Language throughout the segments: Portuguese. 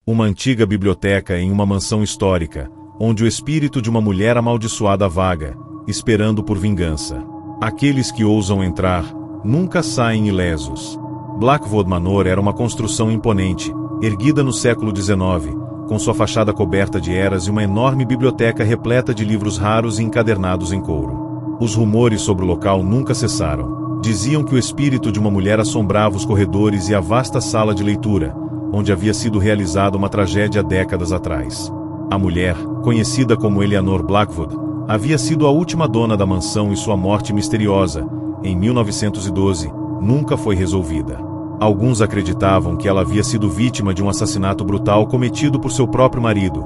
Uma antiga biblioteca em uma mansão histórica, onde o espírito de uma mulher amaldiçoada vaga, esperando por vingança. Aqueles que ousam entrar, nunca saem ilesos. Blackwood Manor era uma construção imponente, erguida no século XIX, com sua fachada coberta de eras e uma enorme biblioteca repleta de livros raros e encadernados em couro. Os rumores sobre o local nunca cessaram. Diziam que o espírito de uma mulher assombrava os corredores e a vasta sala de leitura, onde havia sido realizada uma tragédia décadas atrás. A mulher, conhecida como Eleanor Blackwood, havia sido a última dona da mansão e sua morte misteriosa, em 1912, nunca foi resolvida. Alguns acreditavam que ela havia sido vítima de um assassinato brutal cometido por seu próprio marido,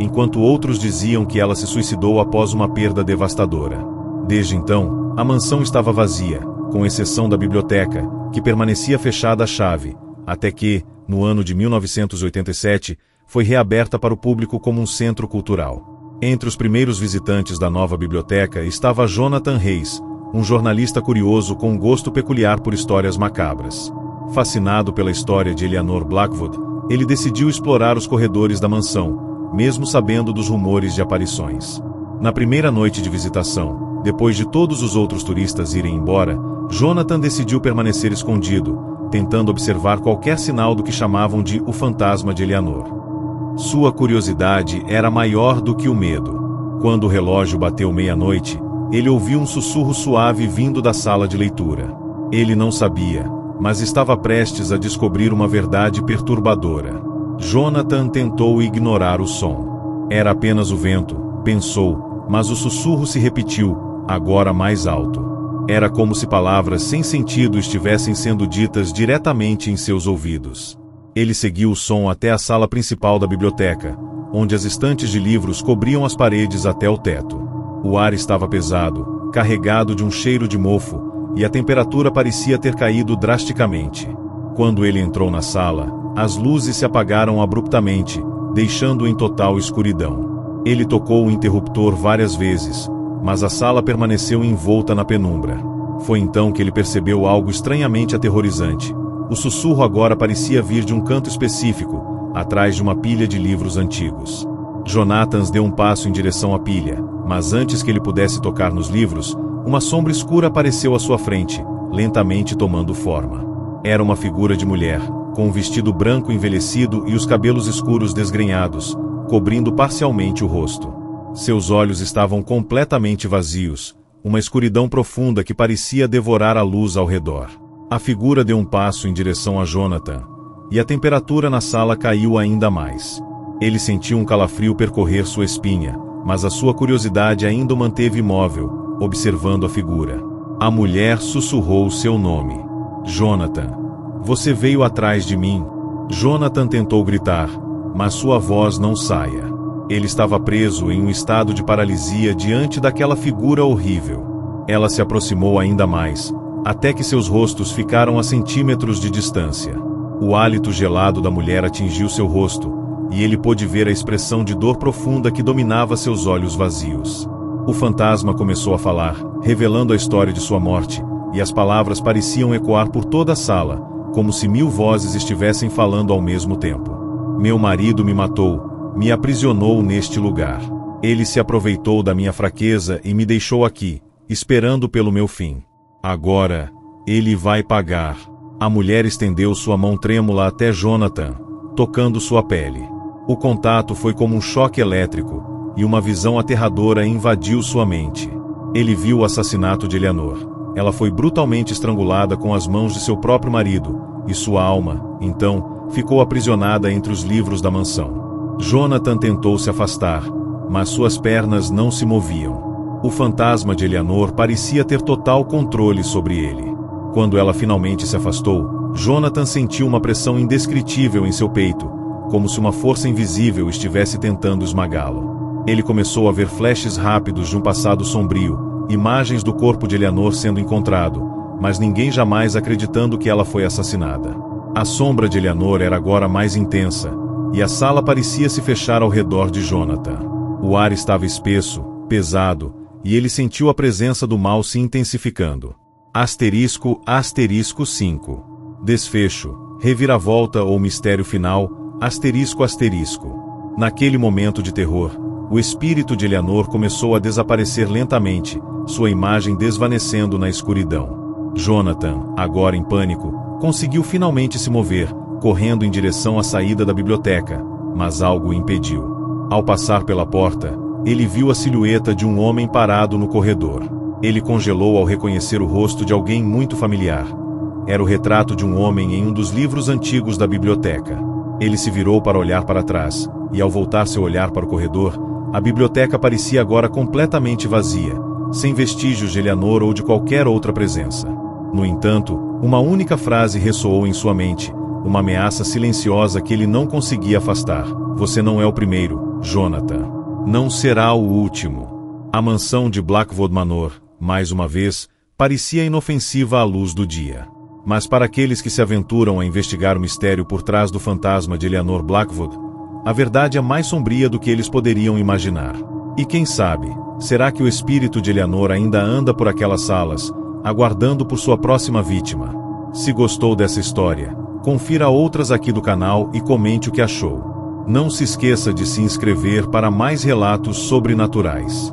enquanto outros diziam que ela se suicidou após uma perda devastadora. Desde então, a mansão estava vazia, com exceção da biblioteca, que permanecia fechada à chave, até que, no ano de 1987, foi reaberta para o público como um centro cultural. Entre os primeiros visitantes da nova biblioteca estava Jonathan Reis, um jornalista curioso com um gosto peculiar por histórias macabras. Fascinado pela história de Eleanor Blackwood, ele decidiu explorar os corredores da mansão, mesmo sabendo dos rumores de aparições. Na primeira noite de visitação, depois de todos os outros turistas irem embora, Jonathan decidiu permanecer escondido, tentando observar qualquer sinal do que chamavam de o fantasma de Eleanor. Sua curiosidade era maior do que o medo. Quando o relógio bateu meia-noite, ele ouviu um sussurro suave vindo da sala de leitura. Ele não sabia, mas estava prestes a descobrir uma verdade perturbadora. Jonathan tentou ignorar o som. Era apenas o vento, pensou, mas o sussurro se repetiu, agora mais alto. Era como se palavras sem sentido estivessem sendo ditas diretamente em seus ouvidos. Ele seguiu o som até a sala principal da biblioteca, onde as estantes de livros cobriam as paredes até o teto. O ar estava pesado, carregado de um cheiro de mofo, e a temperatura parecia ter caído drasticamente. Quando ele entrou na sala, as luzes se apagaram abruptamente, deixando-o em total escuridão. Ele tocou o interruptor várias vezes, mas a sala permaneceu envolta na penumbra. Foi então que ele percebeu algo estranhamente aterrorizante. O sussurro agora parecia vir de um canto específico, atrás de uma pilha de livros antigos. Jonathan deu um passo em direção à pilha, mas antes que ele pudesse tocar nos livros, uma sombra escura apareceu à sua frente, lentamente tomando forma. Era uma figura de mulher, com um vestido branco envelhecido e os cabelos escuros desgrenhados, cobrindo parcialmente o rosto. Seus olhos estavam completamente vazios, uma escuridão profunda que parecia devorar a luz ao redor. A figura deu um passo em direção a Jonathan, e a temperatura na sala caiu ainda mais. Ele sentiu um calafrio percorrer sua espinha, mas a sua curiosidade ainda o manteve imóvel, observando a figura. A mulher sussurrou seu nome. Jonathan. Você veio atrás de mim? Jonathan tentou gritar, mas sua voz não saía. Ele estava preso em um estado de paralisia diante daquela figura horrível. Ela se aproximou ainda mais, até que seus rostos ficaram a centímetros de distância. O hálito gelado da mulher atingiu seu rosto, e ele pôde ver a expressão de dor profunda que dominava seus olhos vazios. O fantasma começou a falar, revelando a história de sua morte, e as palavras pareciam ecoar por toda a sala, como se 1000 vozes estivessem falando ao mesmo tempo. Meu marido me matou, me aprisionou neste lugar. Ele se aproveitou da minha fraqueza e me deixou aqui, esperando pelo meu fim. Agora, ele vai pagar. A mulher estendeu sua mão trêmula até Jonathan, tocando sua pele. O contato foi como um choque elétrico, e uma visão aterradora invadiu sua mente. Ele viu o assassinato de Eleanor. Ela foi brutalmente estrangulada com as mãos de seu próprio marido, e sua alma, então, ficou aprisionada entre os livros da mansão. Jonathan tentou se afastar, mas suas pernas não se moviam. O fantasma de Eleanor parecia ter total controle sobre ele. Quando ela finalmente se afastou, Jonathan sentiu uma pressão indescritível em seu peito, como se uma força invisível estivesse tentando esmagá-lo. Ele começou a ver flashes rápidos de um passado sombrio, imagens do corpo de Eleanor sendo encontrado, mas ninguém jamais acreditando que ela foi assassinada. A sombra de Eleanor era agora mais intensa, e a sala parecia se fechar ao redor de Jonathan. O ar estava espesso, pesado, e ele sentiu a presença do mal se intensificando. ***5. Desfecho, reviravolta ou mistério final, ***. Naquele momento de terror, o espírito de Eleanor começou a desaparecer lentamente, sua imagem desvanecendo na escuridão. Jonathan, agora em pânico, conseguiu finalmente se mover, correndo em direção à saída da biblioteca, mas algo o impediu. Ao passar pela porta, ele viu a silhueta de um homem parado no corredor. Ele congelou ao reconhecer o rosto de alguém muito familiar. Era o retrato de um homem em um dos livros antigos da biblioteca. Ele se virou para olhar para trás, e ao voltar seu olhar para o corredor, a biblioteca parecia agora completamente vazia, sem vestígios de Eleanor ou de qualquer outra presença. No entanto, uma única frase ressoou em sua mente, uma ameaça silenciosa que ele não conseguia afastar. Você não é o primeiro, Jonathan. Não será o último. A mansão de Blackwood Manor, mais uma vez, parecia inofensiva à luz do dia. Mas para aqueles que se aventuram a investigar o mistério por trás do fantasma de Eleanor Blackwood, a verdade é mais sombria do que eles poderiam imaginar. E quem sabe, será que o espírito de Eleanor ainda anda por aquelas salas, aguardando por sua próxima vítima? Se gostou dessa história, confira outras aqui do canal e comente o que achou. Não se esqueça de se inscrever para mais relatos sobrenaturais.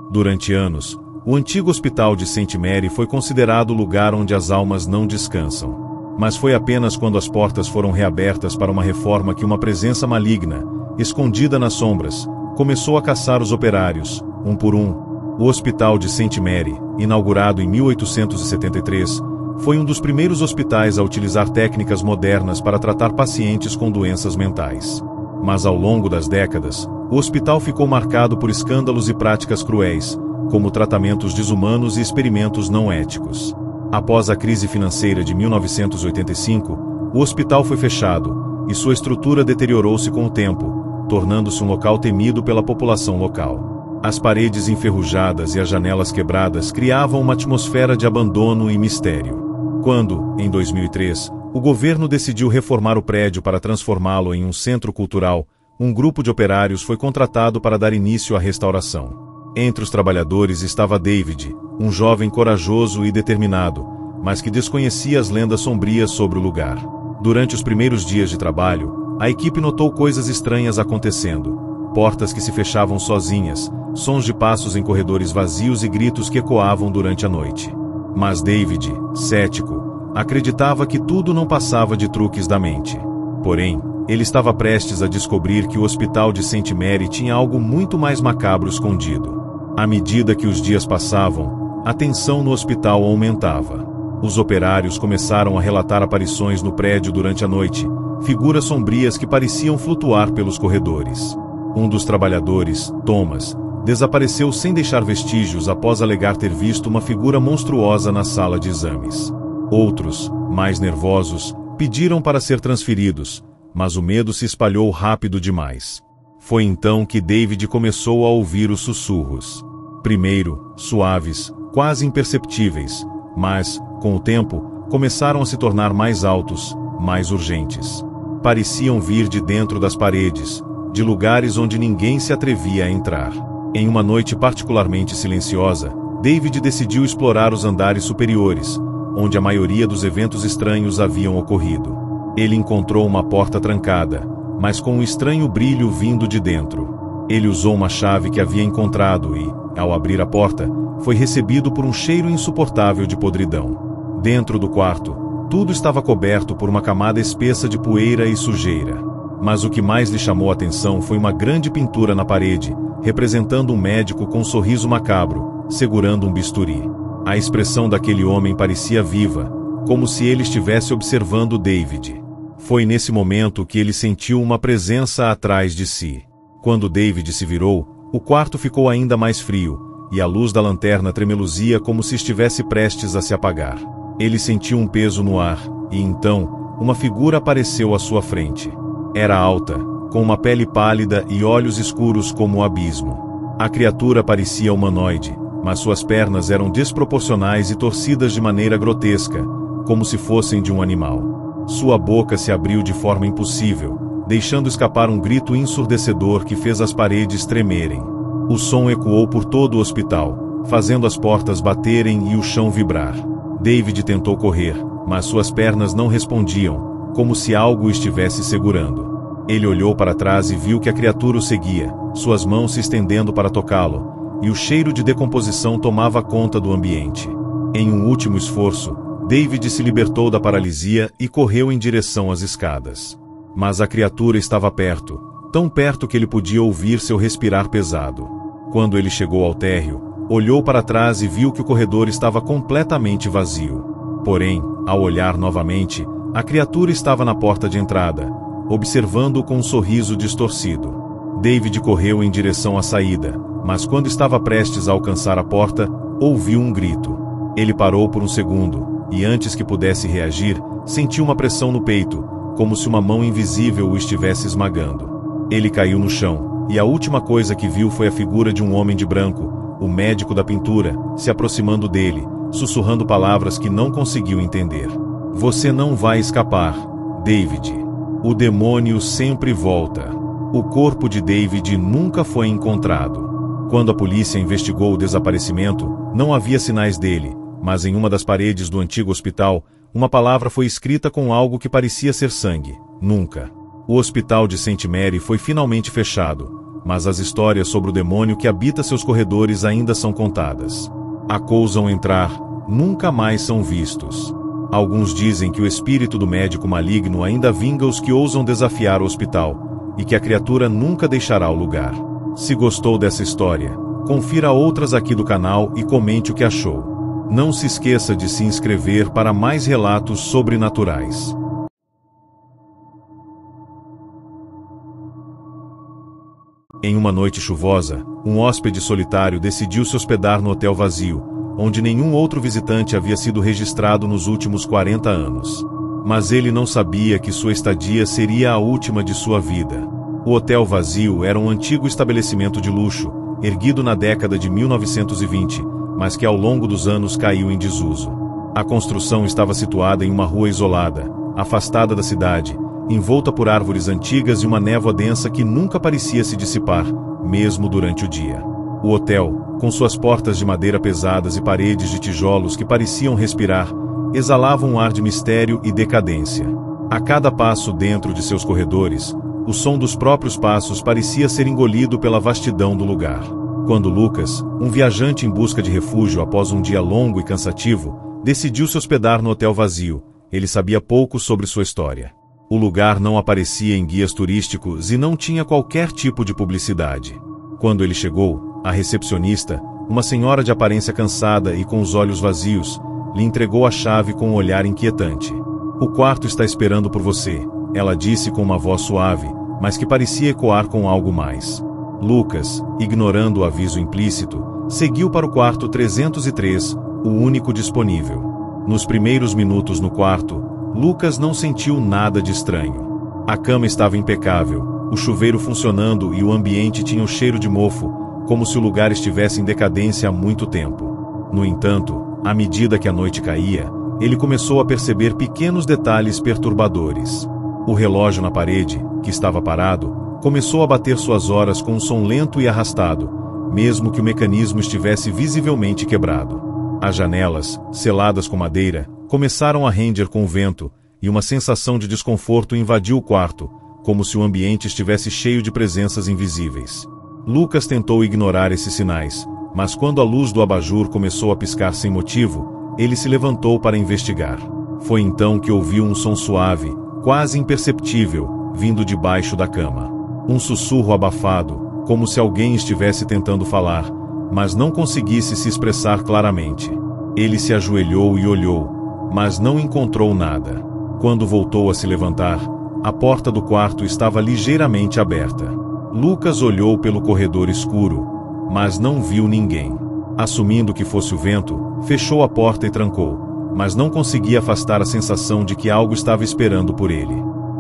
Durante anos, o antigo hospital de St. Mary foi considerado o lugar onde as almas não descansam. Mas foi apenas quando as portas foram reabertas para uma reforma que uma presença maligna, escondida nas sombras, começou a caçar os operários, um por um. O Hospital de St. Mary, inaugurado em 1873, foi um dos primeiros hospitais a utilizar técnicas modernas para tratar pacientes com doenças mentais. Mas ao longo das décadas, o hospital ficou marcado por escândalos e práticas cruéis, como tratamentos desumanos e experimentos não éticos. Após a crise financeira de 1985, o hospital foi fechado, e sua estrutura deteriorou-se com o tempo, tornando-se um local temido pela população local. As paredes enferrujadas e as janelas quebradas criavam uma atmosfera de abandono e mistério. Quando, em 2003, o governo decidiu reformar o prédio para transformá-lo em um centro cultural, um grupo de operários foi contratado para dar início à restauração. Entre os trabalhadores estava David, um jovem corajoso e determinado, mas que desconhecia as lendas sombrias sobre o lugar. Durante os primeiros dias de trabalho, a equipe notou coisas estranhas acontecendo. Portas que se fechavam sozinhas, sons de passos em corredores vazios e gritos que ecoavam durante a noite. Mas David, cético, acreditava que tudo não passava de truques da mente. Porém, ele estava prestes a descobrir que o hospital de St. Mary tinha algo muito mais macabro escondido. À medida que os dias passavam, a tensão no hospital aumentava. Os operários começaram a relatar aparições no prédio durante a noite, figuras sombrias que pareciam flutuar pelos corredores. Um dos trabalhadores, Thomas, desapareceu sem deixar vestígios após alegar ter visto uma figura monstruosa na sala de exames. Outros, mais nervosos, pediram para ser transferidos, mas o medo se espalhou rápido demais. Foi então que David começou a ouvir os sussurros. Primeiro, suaves, quase imperceptíveis, mas, com o tempo, começaram a se tornar mais altos, mais urgentes. Pareciam vir de dentro das paredes, de lugares onde ninguém se atrevia a entrar. Em uma noite particularmente silenciosa, David decidiu explorar os andares superiores, onde a maioria dos eventos estranhos haviam ocorrido. Ele encontrou uma porta trancada, mas com um estranho brilho vindo de dentro. Ele usou uma chave que havia encontrado e, ao abrir a porta, foi recebido por um cheiro insuportável de podridão. Dentro do quarto, tudo estava coberto por uma camada espessa de poeira e sujeira. Mas o que mais lhe chamou a atenção foi uma grande pintura na parede, representando um médico com um sorriso macabro, segurando um bisturi. A expressão daquele homem parecia viva, como se ele estivesse observando David. Foi nesse momento que ele sentiu uma presença atrás de si. Quando David se virou, o quarto ficou ainda mais frio, e a luz da lanterna tremeluzia como se estivesse prestes a se apagar. Ele sentiu um peso no ar, e então, uma figura apareceu à sua frente. Era alta, com uma pele pálida e olhos escuros como o abismo. A criatura parecia humanoide, mas suas pernas eram desproporcionais e torcidas de maneira grotesca, como se fossem de um animal. Sua boca se abriu de forma impossível, deixando escapar um grito ensurdecedor que fez as paredes tremerem. O som ecoou por todo o hospital, fazendo as portas baterem e o chão vibrar. David tentou correr, mas suas pernas não respondiam, como se algo o estivesse segurando. Ele olhou para trás e viu que a criatura o seguia, suas mãos se estendendo para tocá-lo, e o cheiro de decomposição tomava conta do ambiente. Em um último esforço, David se libertou da paralisia e correu em direção às escadas. Mas a criatura estava perto, tão perto que ele podia ouvir seu respirar pesado. Quando ele chegou ao térreo, olhou para trás e viu que o corredor estava completamente vazio. Porém, ao olhar novamente, a criatura estava na porta de entrada, observando-o com um sorriso distorcido. David correu em direção à saída, mas quando estava prestes a alcançar a porta, ouviu um grito. Ele parou por um segundo, e antes que pudesse reagir, sentiu uma pressão no peito, como se uma mão invisível o estivesse esmagando. Ele caiu no chão, e a última coisa que viu foi a figura de um homem de branco, o médico da pintura, se aproximando dele, sussurrando palavras que não conseguiu entender. "Você não vai escapar, David. O demônio sempre volta." O corpo de David nunca foi encontrado. Quando a polícia investigou o desaparecimento, não havia sinais dele, mas em uma das paredes do antigo hospital, uma palavra foi escrita com algo que parecia ser sangue: nunca. O hospital de St. Mary foi finalmente fechado, mas as histórias sobre o demônio que habita seus corredores ainda são contadas. Acusam entrar, nunca mais são vistos. Alguns dizem que o espírito do médico maligno ainda vinga os que ousam desafiar o hospital, e que a criatura nunca deixará o lugar. Se gostou dessa história, confira outras aqui do canal e comente o que achou. Não se esqueça de se inscrever para mais relatos sobrenaturais. Em uma noite chuvosa, um hóspede solitário decidiu se hospedar no hotel vazio, onde nenhum outro visitante havia sido registrado nos últimos 40 anos. Mas ele não sabia que sua estadia seria a última de sua vida. O hotel vazio era um antigo estabelecimento de luxo, erguido na década de 1920, mas que ao longo dos anos caiu em desuso. A construção estava situada em uma rua isolada, afastada da cidade, envolta por árvores antigas e uma névoa densa que nunca parecia se dissipar, mesmo durante o dia. O hotel, com suas portas de madeira pesadas e paredes de tijolos que pareciam respirar, exalava um ar de mistério e decadência. A cada passo dentro de seus corredores, o som dos próprios passos parecia ser engolido pela vastidão do lugar. Quando Lucas, um viajante em busca de refúgio após um dia longo e cansativo, decidiu se hospedar no hotel vazio, ele sabia pouco sobre sua história. O lugar não aparecia em guias turísticos e não tinha qualquer tipo de publicidade. Quando ele chegou, a recepcionista, uma senhora de aparência cansada e com os olhos vazios, lhe entregou a chave com um olhar inquietante. "O quarto está esperando por você", ela disse com uma voz suave, mas que parecia ecoar com algo mais. Lucas, ignorando o aviso implícito, seguiu para o quarto 303, o único disponível. Nos primeiros minutos no quarto, Lucas não sentiu nada de estranho. A cama estava impecável, o chuveiro funcionando e o ambiente tinha o cheiro de mofo, como se o lugar estivesse em decadência há muito tempo. No entanto, à medida que a noite caía, ele começou a perceber pequenos detalhes perturbadores. O relógio na parede, que estava parado, começou a bater suas horas com um som lento e arrastado, mesmo que o mecanismo estivesse visivelmente quebrado. As janelas, seladas com madeira, começaram a render com o vento, e uma sensação de desconforto invadiu o quarto, como se o ambiente estivesse cheio de presenças invisíveis. Lucas tentou ignorar esses sinais, mas quando a luz do abajur começou a piscar sem motivo, ele se levantou para investigar. Foi então que ouviu um som suave, quase imperceptível, vindo debaixo da cama. Um sussurro abafado, como se alguém estivesse tentando falar, mas não conseguisse se expressar claramente. Ele se ajoelhou e olhou, mas não encontrou nada. Quando voltou a se levantar, a porta do quarto estava ligeiramente aberta. Lucas olhou pelo corredor escuro, mas não viu ninguém. Assumindo que fosse o vento, fechou a porta e trancou, mas não conseguia afastar a sensação de que algo estava esperando por ele.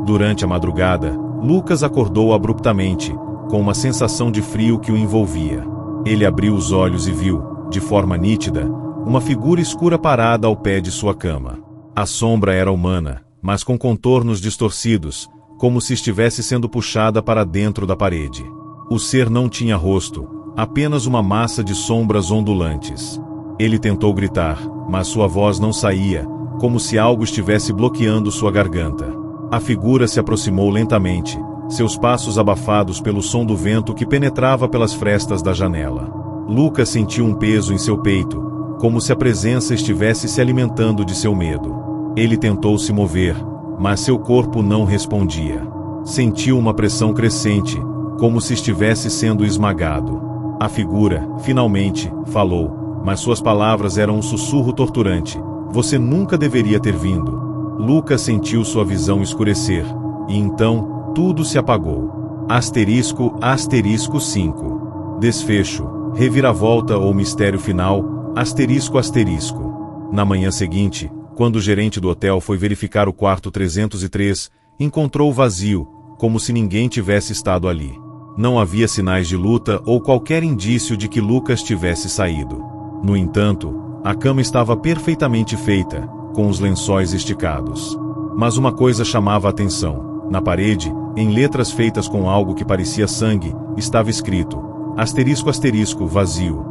Durante a madrugada, Lucas acordou abruptamente, com uma sensação de frio que o envolvia. Ele abriu os olhos e viu, de forma nítida, uma figura escura parada ao pé de sua cama. A sombra era humana, mas com contornos distorcidos, como se estivesse sendo puxada para dentro da parede. O ser não tinha rosto, apenas uma massa de sombras ondulantes. Ele tentou gritar, mas sua voz não saía, como se algo estivesse bloqueando sua garganta. A figura se aproximou lentamente, seus passos abafados pelo som do vento que penetrava pelas frestas da janela. Lucas sentiu um peso em seu peito, como se a presença estivesse se alimentando de seu medo. Ele tentou se mover, mas seu corpo não respondia. Sentiu uma pressão crescente, como se estivesse sendo esmagado. A figura, finalmente, falou, mas suas palavras eram um sussurro torturante. Você nunca deveria ter vindo. Lucas sentiu sua visão escurecer, e então, tudo se apagou. ***5. Desfecho, reviravolta ou mistério final, ***. Na manhã seguinte, quando o gerente do hotel foi verificar o quarto 303, encontrou vazio, como se ninguém tivesse estado ali. Não havia sinais de luta ou qualquer indício de que Lucas tivesse saído. No entanto, a cama estava perfeitamente feita, com os lençóis esticados. Mas uma coisa chamava a atenção. Na parede, em letras feitas com algo que parecia sangue, estava escrito: ***vazio.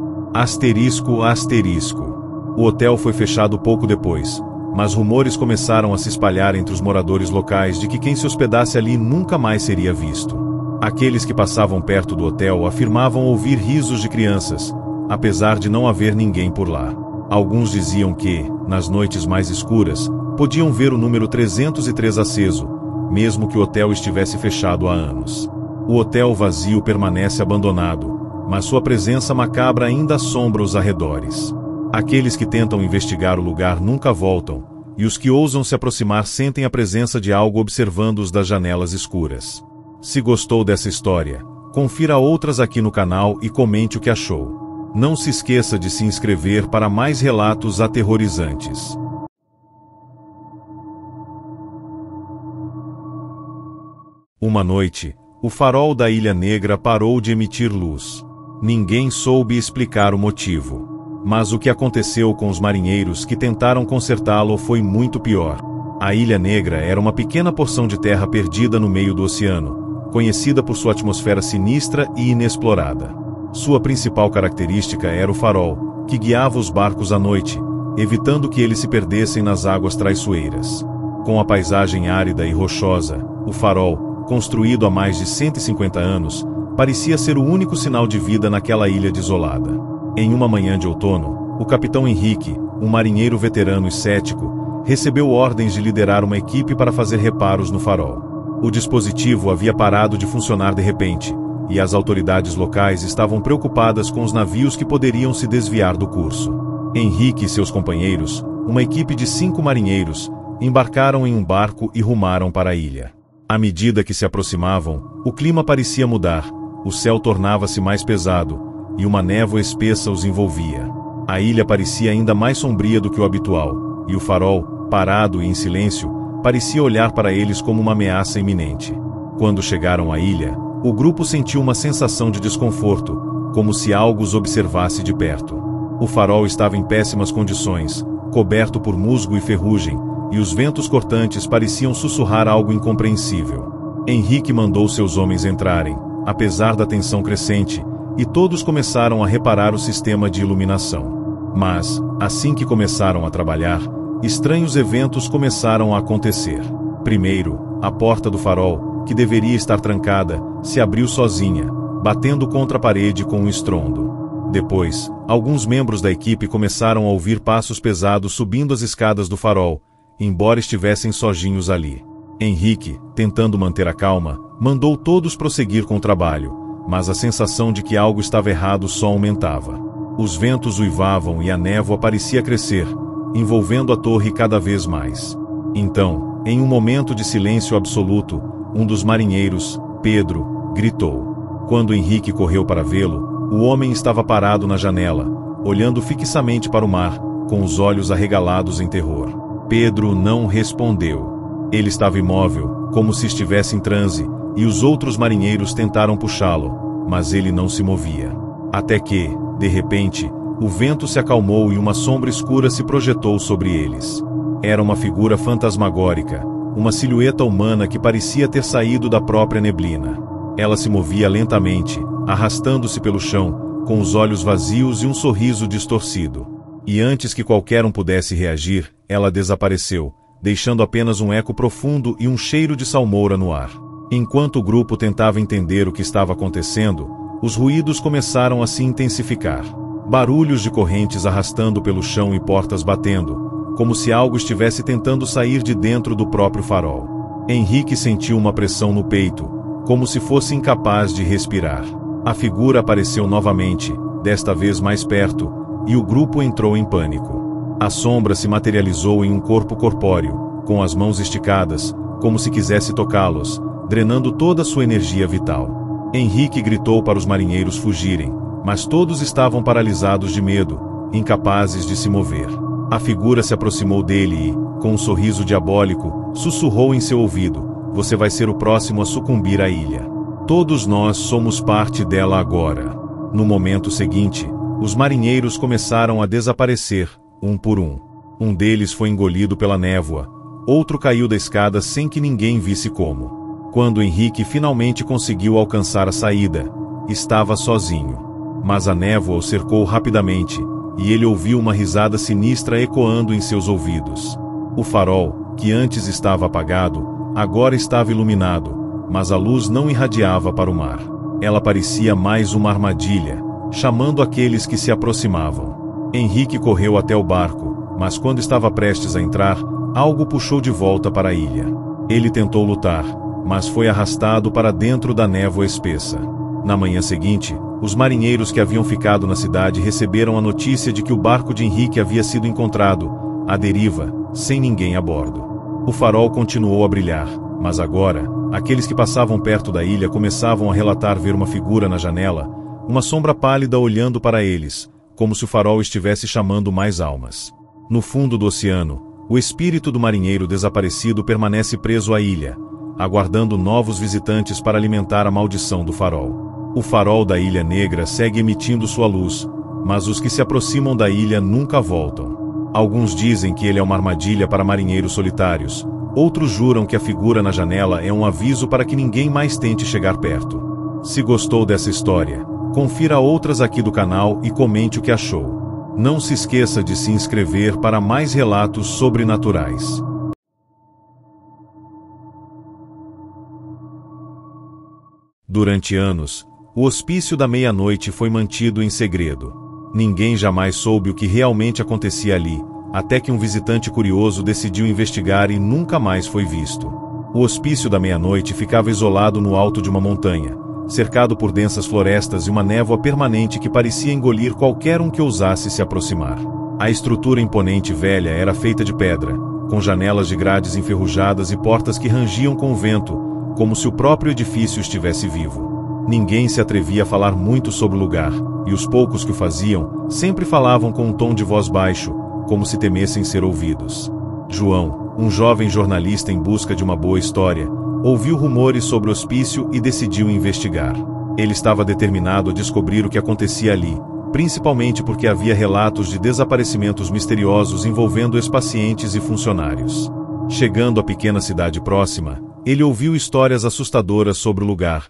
O hotel foi fechado pouco depois, mas rumores começaram a se espalhar entre os moradores locais de que quem se hospedasse ali nunca mais seria visto. Aqueles que passavam perto do hotel afirmavam ouvir risos de crianças, apesar de não haver ninguém por lá. Alguns diziam que, nas noites mais escuras, podiam ver o número 303 aceso, mesmo que o hotel estivesse fechado há anos. O hotel vazio permanece abandonado, mas sua presença macabra ainda assombra os arredores. Aqueles que tentam investigar o lugar nunca voltam, e os que ousam se aproximar sentem a presença de algo observando-os das janelas escuras. Se gostou dessa história, confira outras aqui no canal e comente o que achou. Não se esqueça de se inscrever para mais relatos aterrorizantes. Uma noite, o farol da Ilha Negra parou de emitir luz. Ninguém soube explicar o motivo. Mas o que aconteceu com os marinheiros que tentaram consertá-lo foi muito pior. A Ilha Negra era uma pequena porção de terra perdida no meio do oceano, conhecida por sua atmosfera sinistra e inexplorada. Sua principal característica era o farol, que guiava os barcos à noite, evitando que eles se perdessem nas águas traiçoeiras. Com a paisagem árida e rochosa, o farol, construído há mais de 150 anos, parecia ser o único sinal de vida naquela ilha desolada. Em uma manhã de outono, o capitão Henrique, um marinheiro veterano e cético, recebeu ordens de liderar uma equipe para fazer reparos no farol. O dispositivo havia parado de funcionar de repente, e as autoridades locais estavam preocupadas com os navios que poderiam se desviar do curso. Henrique e seus companheiros, uma equipe de 5 marinheiros, embarcaram em um barco e rumaram para a ilha. À medida que se aproximavam, o clima parecia mudar, o céu tornava-se mais pesado, e uma névoa espessa os envolvia. A ilha parecia ainda mais sombria do que o habitual, e o farol, parado e em silêncio, parecia olhar para eles como uma ameaça iminente. Quando chegaram à ilha, o grupo sentiu uma sensação de desconforto, como se algo os observasse de perto. O farol estava em péssimas condições, coberto por musgo e ferrugem, e os ventos cortantes pareciam sussurrar algo incompreensível. Henrique mandou seus homens entrarem, apesar da tensão crescente, e todos começaram a reparar o sistema de iluminação. Mas, assim que começaram a trabalhar, estranhos eventos começaram a acontecer. Primeiro, a porta do farol, que deveria estar trancada, se abriu sozinha, batendo contra a parede com um estrondo. Depois, alguns membros da equipe começaram a ouvir passos pesados subindo as escadas do farol, embora estivessem sozinhos ali. Henrique, tentando manter a calma, mandou todos prosseguir com o trabalho, mas a sensação de que algo estava errado só aumentava. Os ventos uivavam e a névoa parecia crescer, envolvendo a torre cada vez mais. Então, em um momento de silêncio absoluto, um dos marinheiros, Pedro, gritou. Quando Henrique correu para vê-lo, o homem estava parado na janela, olhando fixamente para o mar, com os olhos arregalados em terror. Pedro não respondeu. Ele estava imóvel, como se estivesse em transe, e os outros marinheiros tentaram puxá-lo, mas ele não se movia. Até que, de repente, o vento se acalmou e uma sombra escura se projetou sobre eles. Era uma figura fantasmagórica, uma silhueta humana que parecia ter saído da própria neblina. Ela se movia lentamente, arrastando-se pelo chão, com os olhos vazios e um sorriso distorcido. E antes que qualquer um pudesse reagir, ela desapareceu, deixando apenas um eco profundo e um cheiro de salmoura no ar. Enquanto o grupo tentava entender o que estava acontecendo, os ruídos começaram a se intensificar. Barulhos de correntes arrastando pelo chão e portas batendo, como se algo estivesse tentando sair de dentro do próprio farol. Henrique sentiu uma pressão no peito, como se fosse incapaz de respirar. A figura apareceu novamente, desta vez mais perto, e o grupo entrou em pânico. A sombra se materializou em um corpo corpóreo, com as mãos esticadas, como se quisesse tocá-los, drenando toda sua energia vital. Henrique gritou para os marinheiros fugirem, mas todos estavam paralisados de medo, incapazes de se mover. A figura se aproximou dele e, com um sorriso diabólico, sussurrou em seu ouvido: "Você vai ser o próximo a sucumbir à ilha. Todos nós somos parte dela agora." No momento seguinte, os marinheiros começaram a desaparecer, um por um. Um deles foi engolido pela névoa, outro caiu da escada sem que ninguém visse como. Quando Henrique finalmente conseguiu alcançar a saída, estava sozinho. Mas a névoa o cercou rapidamente, e ele ouviu uma risada sinistra ecoando em seus ouvidos. O farol, que antes estava apagado, agora estava iluminado, mas a luz não irradiava para o mar. Ela parecia mais uma armadilha, chamando aqueles que se aproximavam. Henrique correu até o barco, mas quando estava prestes a entrar, algo puxou de volta para a ilha. Ele tentou lutar, mas foi arrastado para dentro da névoa espessa. Na manhã seguinte, os marinheiros que haviam ficado na cidade receberam a notícia de que o barco de Henrique havia sido encontrado, à deriva, sem ninguém a bordo. O farol continuou a brilhar, mas agora, aqueles que passavam perto da ilha começavam a relatar ver uma figura na janela, uma sombra pálida olhando para eles, como se o farol estivesse chamando mais almas. No fundo do oceano, o espírito do marinheiro desaparecido permanece preso à ilha, aguardando novos visitantes para alimentar a maldição do farol. O farol da Ilha Negra segue emitindo sua luz, mas os que se aproximam da ilha nunca voltam. Alguns dizem que ele é uma armadilha para marinheiros solitários, outros juram que a figura na janela é um aviso para que ninguém mais tente chegar perto. Se gostou dessa história, confira outras aqui do canal e comente o que achou. Não se esqueça de se inscrever para mais relatos sobrenaturais. Durante anos, o Hospício da Meia-Noite foi mantido em segredo. Ninguém jamais soube o que realmente acontecia ali, até que um visitante curioso decidiu investigar e nunca mais foi visto. O Hospício da Meia-Noite ficava isolado no alto de uma montanha, cercado por densas florestas e uma névoa permanente que parecia engolir qualquer um que ousasse se aproximar. A estrutura imponente e velha era feita de pedra, com janelas de grades enferrujadas e portas que rangiam com o vento, como se o próprio edifício estivesse vivo. Ninguém se atrevia a falar muito sobre o lugar, e os poucos que o faziam sempre falavam com um tom de voz baixo, como se temessem ser ouvidos. João, um jovem jornalista em busca de uma boa história, ouviu rumores sobre o hospício e decidiu investigar. Ele estava determinado a descobrir o que acontecia ali, principalmente porque havia relatos de desaparecimentos misteriosos envolvendo ex-pacientes e funcionários. Chegando à pequena cidade próxima, ele ouviu histórias assustadoras sobre o lugar,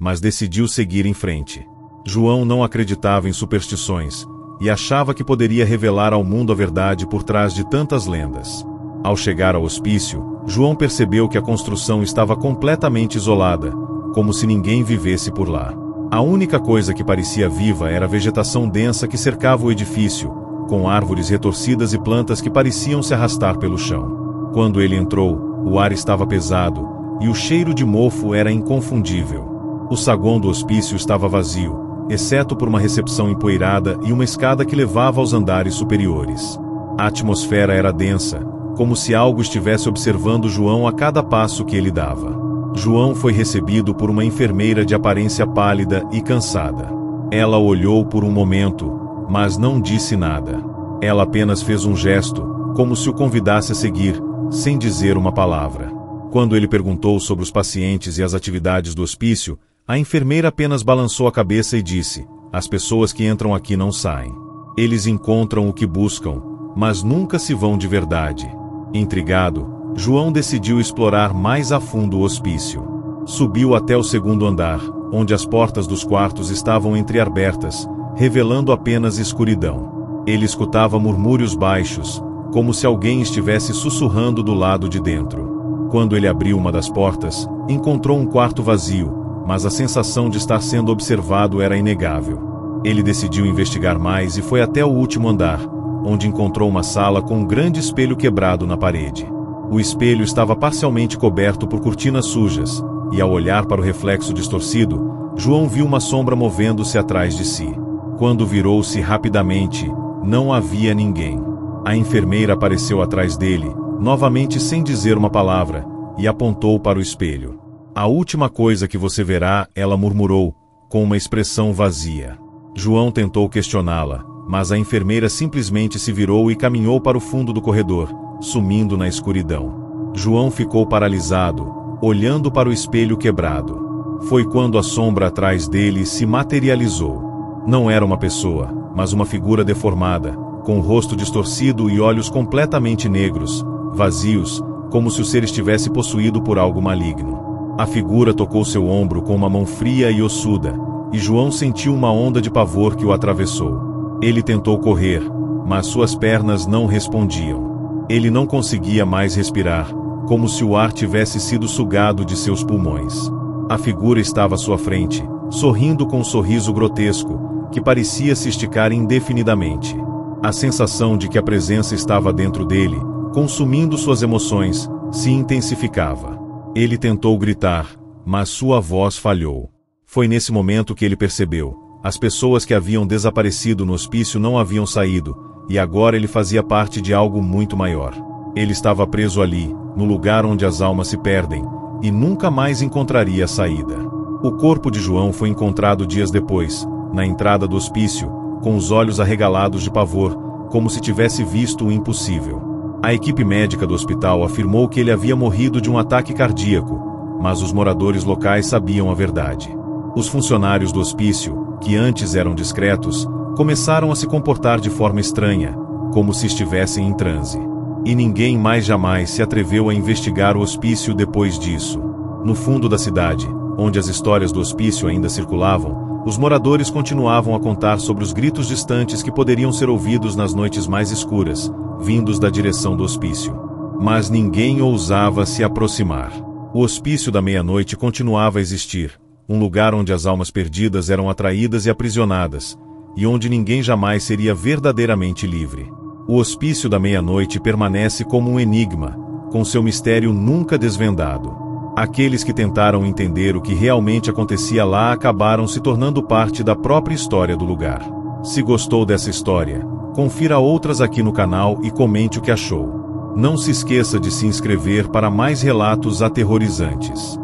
mas decidiu seguir em frente. João não acreditava em superstições, e achava que poderia revelar ao mundo a verdade por trás de tantas lendas. Ao chegar ao hospício, João percebeu que a construção estava completamente isolada, como se ninguém vivesse por lá. A única coisa que parecia viva era a vegetação densa que cercava o edifício, com árvores retorcidas e plantas que pareciam se arrastar pelo chão. Quando ele entrou, o ar estava pesado, e o cheiro de mofo era inconfundível. O saguão do hospício estava vazio, exceto por uma recepção empoeirada e uma escada que levava aos andares superiores. A atmosfera era densa, como se algo estivesse observando João a cada passo que ele dava. João foi recebido por uma enfermeira de aparência pálida e cansada. Ela olhou por um momento, mas não disse nada. Ela apenas fez um gesto, como se o convidasse a seguir, sem dizer uma palavra. Quando ele perguntou sobre os pacientes e as atividades do hospício, a enfermeira apenas balançou a cabeça e disse: "As pessoas que entram aqui não saem. Eles encontram o que buscam, mas nunca se vão de verdade." Intrigado, João decidiu explorar mais a fundo o hospício. Subiu até o segundo andar, onde as portas dos quartos estavam entreabertas, revelando apenas escuridão. Ele escutava murmúrios baixos, como se alguém estivesse sussurrando do lado de dentro. Quando ele abriu uma das portas, encontrou um quarto vazio, mas a sensação de estar sendo observado era inegável. Ele decidiu investigar mais e foi até o último andar, onde encontrou uma sala com um grande espelho quebrado na parede. O espelho estava parcialmente coberto por cortinas sujas, e ao olhar para o reflexo distorcido, João viu uma sombra movendo-se atrás de si. Quando virou-se rapidamente, não havia ninguém. A enfermeira apareceu atrás dele, novamente sem dizer uma palavra, e apontou para o espelho. "A última coisa que você verá", ela murmurou, com uma expressão vazia. João tentou questioná-la, mas a enfermeira simplesmente se virou e caminhou para o fundo do corredor, sumindo na escuridão. João ficou paralisado, olhando para o espelho quebrado. Foi quando a sombra atrás dele se materializou. Não era uma pessoa, mas uma figura deformada, com o rosto distorcido e olhos completamente negros, vazios, como se o ser estivesse possuído por algo maligno. A figura tocou seu ombro com uma mão fria e ossuda, e João sentiu uma onda de pavor que o atravessou. Ele tentou correr, mas suas pernas não respondiam. Ele não conseguia mais respirar, como se o ar tivesse sido sugado de seus pulmões. A figura estava à sua frente, sorrindo com um sorriso grotesco, que parecia se esticar indefinidamente. A sensação de que a presença estava dentro dele, consumindo suas emoções, se intensificava. Ele tentou gritar, mas sua voz falhou. Foi nesse momento que ele percebeu: as pessoas que haviam desaparecido no hospício não haviam saído, e agora ele fazia parte de algo muito maior. Ele estava preso ali, no lugar onde as almas se perdem, e nunca mais encontraria a saída. O corpo de João foi encontrado dias depois, na entrada do hospício, com os olhos arregalados de pavor, como se tivesse visto o impossível. A equipe médica do hospital afirmou que ele havia morrido de um ataque cardíaco, mas os moradores locais sabiam a verdade. Os funcionários do hospício, que antes eram discretos, começaram a se comportar de forma estranha, como se estivessem em transe. E ninguém mais jamais se atreveu a investigar o hospício depois disso. No fundo da cidade, onde as histórias do hospício ainda circulavam, os moradores continuavam a contar sobre os gritos distantes que poderiam ser ouvidos nas noites mais escuras, vindos da direção do hospício. Mas ninguém ousava se aproximar. O hospício da meia-noite continuava a existir, um lugar onde as almas perdidas eram atraídas e aprisionadas, e onde ninguém jamais seria verdadeiramente livre. O hospício da meia-noite permanece como um enigma, com seu mistério nunca desvendado. Aqueles que tentaram entender o que realmente acontecia lá acabaram se tornando parte da própria história do lugar. Se gostou dessa história, confira outras aqui no canal e comente o que achou. Não se esqueça de se inscrever para mais relatos aterrorizantes.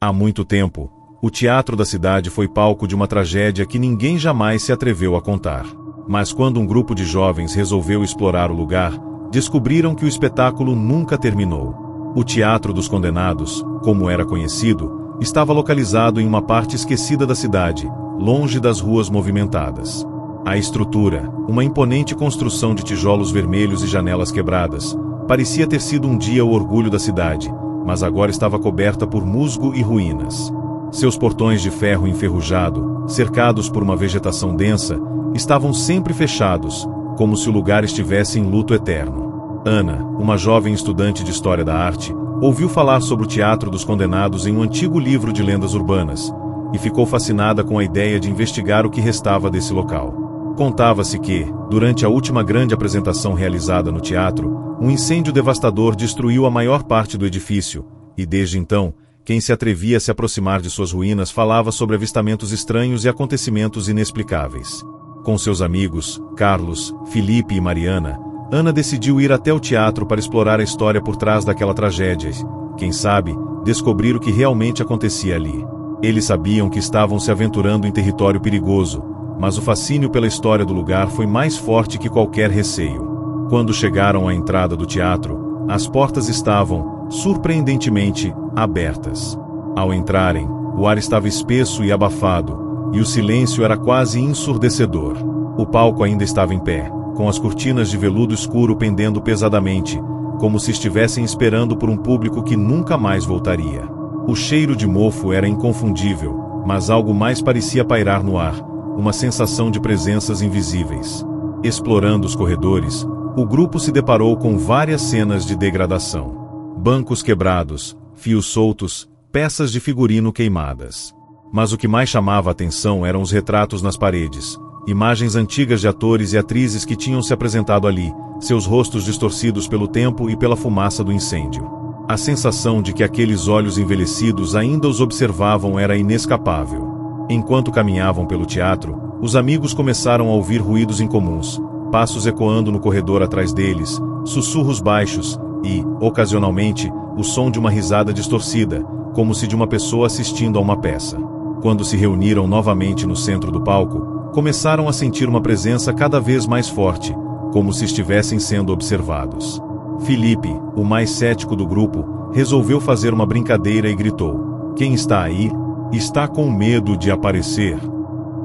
Há muito tempo, o teatro da cidade foi palco de uma tragédia que ninguém jamais se atreveu a contar. Mas quando um grupo de jovens resolveu explorar o lugar, descobriram que o espetáculo nunca terminou. O Teatro dos Condenados, como era conhecido, estava localizado em uma parte esquecida da cidade, longe das ruas movimentadas. A estrutura, uma imponente construção de tijolos vermelhos e janelas quebradas, parecia ter sido um dia o orgulho da cidade, mas agora estava coberta por musgo e ruínas. Seus portões de ferro enferrujado, cercados por uma vegetação densa, estavam sempre fechados, como se o lugar estivesse em luto eterno. Ana, uma jovem estudante de História da Arte, ouviu falar sobre o Teatro dos Condenados em um antigo livro de lendas urbanas, e ficou fascinada com a ideia de investigar o que restava desse local. Contava-se que, durante a última grande apresentação realizada no teatro, um incêndio devastador destruiu a maior parte do edifício, e desde então, quem se atrevia a se aproximar de suas ruínas falava sobre avistamentos estranhos e acontecimentos inexplicáveis. Com seus amigos, Carlos, Felipe e Mariana, Ana decidiu ir até o teatro para explorar a história por trás daquela tragédia, quem sabe, descobrir o que realmente acontecia ali. Eles sabiam que estavam se aventurando em território perigoso, mas o fascínio pela história do lugar foi mais forte que qualquer receio. Quando chegaram à entrada do teatro, as portas estavam, surpreendentemente, abertas. Ao entrarem, o ar estava espesso e abafado, e o silêncio era quase ensurdecedor. O palco ainda estava em pé, com as cortinas de veludo escuro pendendo pesadamente, como se estivessem esperando por um público que nunca mais voltaria. O cheiro de mofo era inconfundível, mas algo mais parecia pairar no ar, uma sensação de presenças invisíveis. Explorando os corredores, o grupo se deparou com várias cenas de degradação. Bancos quebrados, fios soltos, peças de figurino queimadas. Mas o que mais chamava a atenção eram os retratos nas paredes, imagens antigas de atores e atrizes que tinham se apresentado ali, seus rostos distorcidos pelo tempo e pela fumaça do incêndio. A sensação de que aqueles olhos envelhecidos ainda os observavam era inescapável. Enquanto caminhavam pelo teatro, os amigos começaram a ouvir ruídos incomuns, passos ecoando no corredor atrás deles, sussurros baixos e, ocasionalmente, o som de uma risada distorcida, como se de uma pessoa assistindo a uma peça. Quando se reuniram novamente no centro do palco, começaram a sentir uma presença cada vez mais forte, como se estivessem sendo observados. Felipe, o mais cético do grupo, resolveu fazer uma brincadeira e gritou: "Quem está aí? Está com medo de aparecer?"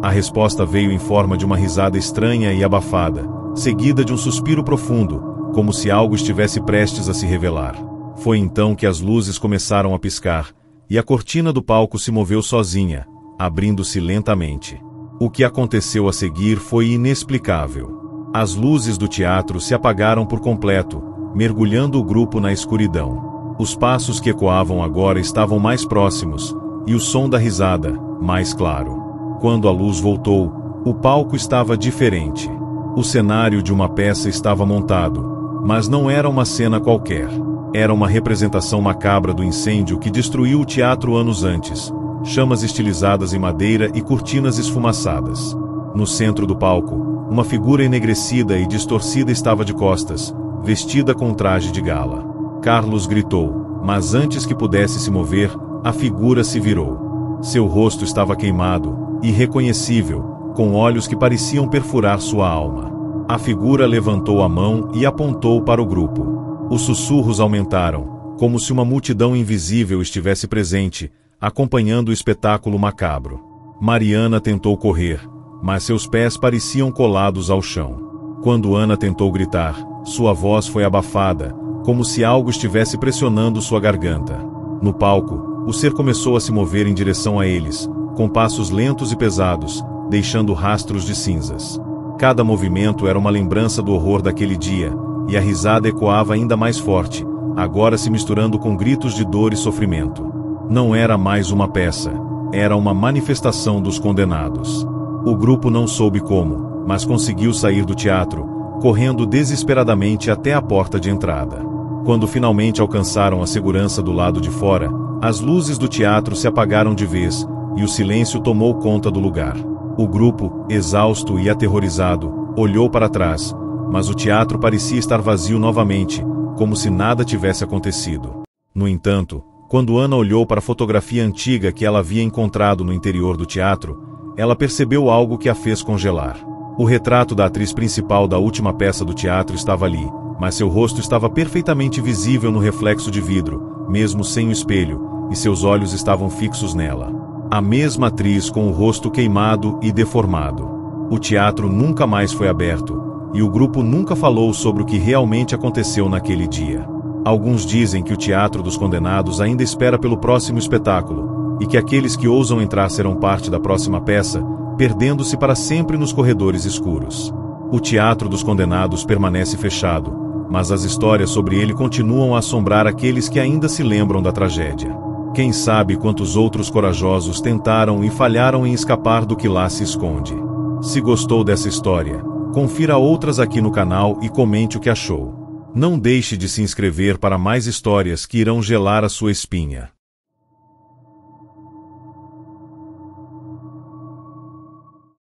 A resposta veio em forma de uma risada estranha e abafada, seguida de um suspiro profundo, como se algo estivesse prestes a se revelar. Foi então que as luzes começaram a piscar, e a cortina do palco se moveu sozinha, abrindo-se lentamente. O que aconteceu a seguir foi inexplicável. As luzes do teatro se apagaram por completo, mergulhando o grupo na escuridão. Os passos que ecoavam agora estavam mais próximos, e o som da risada, mais claro. Quando a luz voltou, o palco estava diferente. O cenário de uma peça estava montado, mas não era uma cena qualquer. Era uma representação macabra do incêndio que destruiu o teatro anos antes. Chamas estilizadas em madeira e cortinas esfumaçadas. No centro do palco, uma figura enegrecida e distorcida estava de costas, vestida com um traje de gala. Carlos gritou, mas antes que pudesse se mover, a figura se virou. Seu rosto estava queimado, irreconhecível, com olhos que pareciam perfurar sua alma. A figura levantou a mão e apontou para o grupo. Os sussurros aumentaram, como se uma multidão invisível estivesse presente, acompanhando o espetáculo macabro. Mariana tentou correr, mas seus pés pareciam colados ao chão. Quando Ana tentou gritar, sua voz foi abafada, como se algo estivesse pressionando sua garganta. No palco, o ser começou a se mover em direção a eles, com passos lentos e pesados, deixando rastros de cinzas. Cada movimento era uma lembrança do horror daquele dia, e a risada ecoava ainda mais forte, agora se misturando com gritos de dor e sofrimento. Não era mais uma peça, era uma manifestação dos condenados. O grupo não soube como, mas conseguiu sair do teatro, correndo desesperadamente até a porta de entrada. Quando finalmente alcançaram a segurança do lado de fora, as luzes do teatro se apagaram de vez, e o silêncio tomou conta do lugar. O grupo, exausto e aterrorizado, olhou para trás, mas o teatro parecia estar vazio novamente, como se nada tivesse acontecido. No entanto, quando Ana olhou para a fotografia antiga que ela havia encontrado no interior do teatro, ela percebeu algo que a fez congelar. O retrato da atriz principal da última peça do teatro estava ali, mas seu rosto estava perfeitamente visível no reflexo de vidro, mesmo sem o espelho, e seus olhos estavam fixos nela. A mesma atriz com o rosto queimado e deformado. O teatro nunca mais foi aberto, e o grupo nunca falou sobre o que realmente aconteceu naquele dia. Alguns dizem que o Teatro dos Condenados ainda espera pelo próximo espetáculo, e que aqueles que ousam entrar serão parte da próxima peça, perdendo-se para sempre nos corredores escuros. O Teatro dos Condenados permanece fechado, mas as histórias sobre ele continuam a assombrar aqueles que ainda se lembram da tragédia. Quem sabe quantos outros corajosos tentaram e falharam em escapar do que lá se esconde. Se gostou dessa história, confira outras aqui no canal e comente o que achou. Não deixe de se inscrever para mais histórias que irão gelar a sua espinha.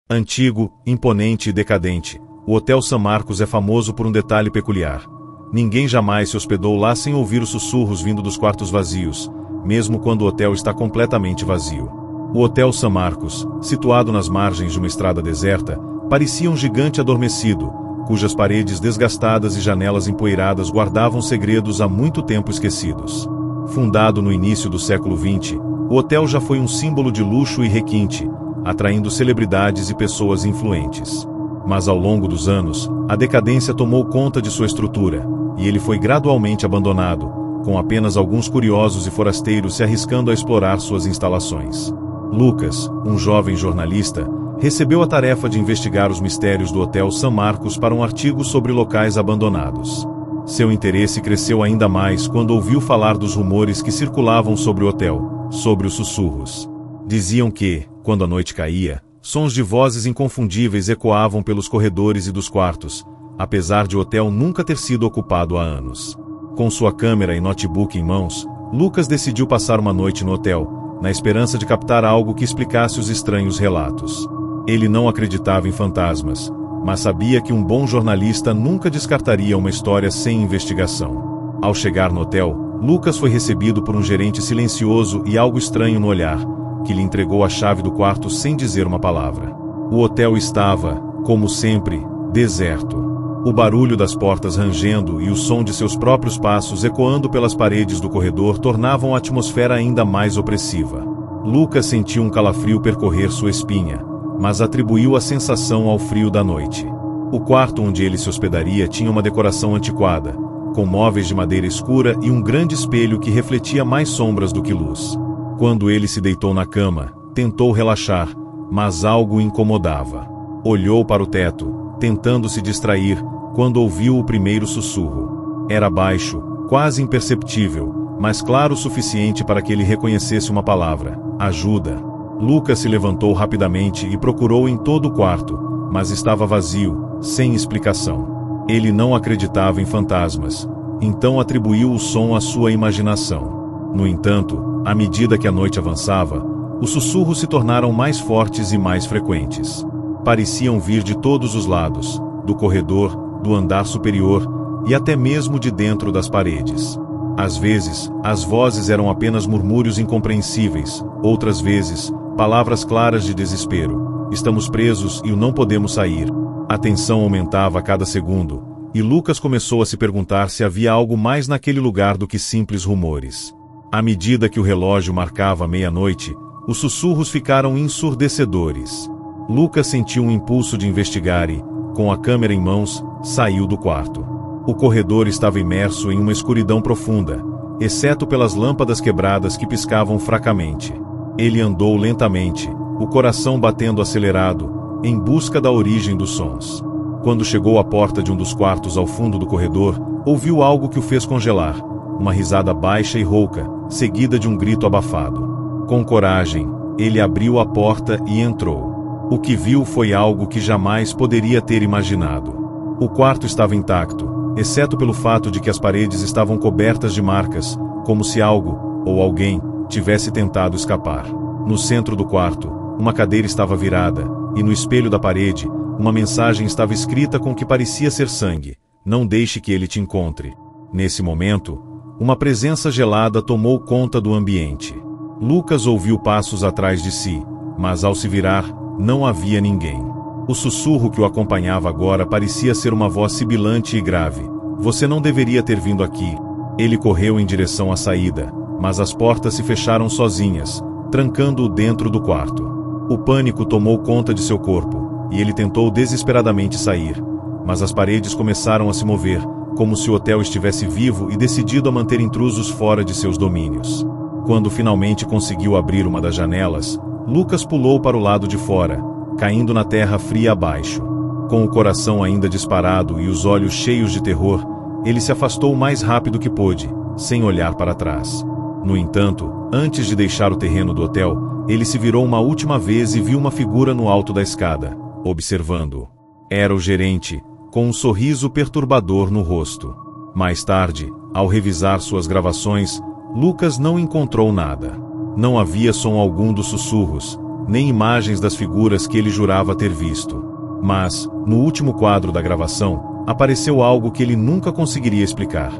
Antigo, imponente e decadente, o Hotel San Marcos é famoso por um detalhe peculiar. Ninguém jamais se hospedou lá sem ouvir os sussurros vindo dos quartos vazios, mesmo quando o hotel está completamente vazio. O Hotel San Marcos, situado nas margens de uma estrada deserta, parecia um gigante adormecido, cujas paredes desgastadas e janelas empoeiradas guardavam segredos há muito tempo esquecidos. Fundado no início do século XX, o hotel já foi um símbolo de luxo e requinte, atraindo celebridades e pessoas influentes. Mas ao longo dos anos, a decadência tomou conta de sua estrutura, e ele foi gradualmente abandonado, com apenas alguns curiosos e forasteiros se arriscando a explorar suas instalações. Lucas, um jovem jornalista, recebeu a tarefa de investigar os mistérios do Hotel San Marcos para um artigo sobre locais abandonados. Seu interesse cresceu ainda mais quando ouviu falar dos rumores que circulavam sobre o hotel, sobre os sussurros. Diziam que, quando a noite caía, sons de vozes inconfundíveis ecoavam pelos corredores e dos quartos, apesar de o hotel nunca ter sido ocupado há anos. Com sua câmera e notebook em mãos, Lucas decidiu passar uma noite no hotel, na esperança de captar algo que explicasse os estranhos relatos. Ele não acreditava em fantasmas, mas sabia que um bom jornalista nunca descartaria uma história sem investigação. Ao chegar no hotel, Lucas foi recebido por um gerente silencioso e algo estranho no olhar, que lhe entregou a chave do quarto sem dizer uma palavra. O hotel estava, como sempre, deserto. O barulho das portas rangendo e o som de seus próprios passos ecoando pelas paredes do corredor tornavam a atmosfera ainda mais opressiva. Lucas sentiu um calafrio percorrer sua espinha, mas atribuiu a sensação ao frio da noite. O quarto onde ele se hospedaria tinha uma decoração antiquada, com móveis de madeira escura e um grande espelho que refletia mais sombras do que luz. Quando ele se deitou na cama, tentou relaxar, mas algo o incomodava. Olhou para o teto, tentando se distrair, quando ouviu o primeiro sussurro. Era baixo, quase imperceptível, mas claro o suficiente para que ele reconhecesse uma palavra: ajuda. Lucas se levantou rapidamente e procurou em todo o quarto, mas estava vazio, sem explicação. Ele não acreditava em fantasmas, então atribuiu o som à sua imaginação. No entanto, à medida que a noite avançava, os sussurros se tornaram mais fortes e mais frequentes. Pareciam vir de todos os lados, do corredor, do andar superior e até mesmo de dentro das paredes. Às vezes, as vozes eram apenas murmúrios incompreensíveis, outras vezes, palavras claras de desespero: estamos presos e não podemos sair. A tensão aumentava a cada segundo, e Lucas começou a se perguntar se havia algo mais naquele lugar do que simples rumores. À medida que o relógio marcava meia-noite, os sussurros ficaram ensurdecedores. Lucas sentiu um impulso de investigar e, com a câmera em mãos, saiu do quarto. O corredor estava imerso em uma escuridão profunda, exceto pelas lâmpadas quebradas que piscavam fracamente. Ele andou lentamente, o coração batendo acelerado, em busca da origem dos sons. Quando chegou à porta de um dos quartos ao fundo do corredor, ouviu algo que o fez congelar, uma risada baixa e rouca, seguida de um grito abafado. Com coragem, ele abriu a porta e entrou. O que viu foi algo que jamais poderia ter imaginado. O quarto estava intacto, exceto pelo fato de que as paredes estavam cobertas de marcas, como se algo, ou alguém, tivesse tentado escapar. No centro do quarto, uma cadeira estava virada, e no espelho da parede, uma mensagem estava escrita com o que parecia ser sangue: não deixe que ele te encontre. Nesse momento, uma presença gelada tomou conta do ambiente. Lucas ouviu passos atrás de si, mas ao se virar, não havia ninguém. O sussurro que o acompanhava agora parecia ser uma voz sibilante e grave: você não deveria ter vindo aqui. Ele correu em direção à saída, mas as portas se fecharam sozinhas, trancando-o dentro do quarto. O pânico tomou conta de seu corpo, e ele tentou desesperadamente sair, mas as paredes começaram a se mover, como se o hotel estivesse vivo e decidido a manter intrusos fora de seus domínios. Quando finalmente conseguiu abrir uma das janelas, Lucas pulou para o lado de fora, caindo na terra fria abaixo. Com o coração ainda disparado e os olhos cheios de terror, ele se afastou o mais rápido que pôde, sem olhar para trás. No entanto, antes de deixar o terreno do hotel, ele se virou uma última vez e viu uma figura no alto da escada, observando-o. Era o gerente, com um sorriso perturbador no rosto. Mais tarde, ao revisar suas gravações, Lucas não encontrou nada. Não havia som algum dos sussurros, nem imagens das figuras que ele jurava ter visto. Mas, no último quadro da gravação, apareceu algo que ele nunca conseguiria explicar: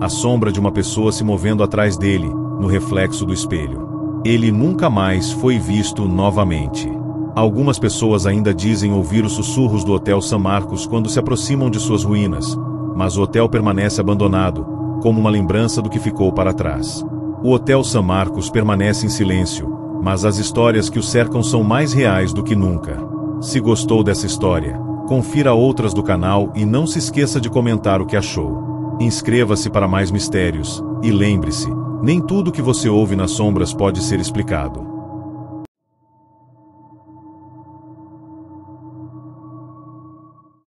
a sombra de uma pessoa se movendo atrás dele, no reflexo do espelho. Ele nunca mais foi visto novamente. Algumas pessoas ainda dizem ouvir os sussurros do Hotel San Marcos quando se aproximam de suas ruínas, mas o hotel permanece abandonado, como uma lembrança do que ficou para trás. O Hotel San Marcos permanece em silêncio, mas as histórias que o cercam são mais reais do que nunca. Se gostou dessa história, confira outras do canal e não se esqueça de comentar o que achou. Inscreva-se para mais mistérios, e lembre-se, nem tudo que você ouve nas sombras pode ser explicado.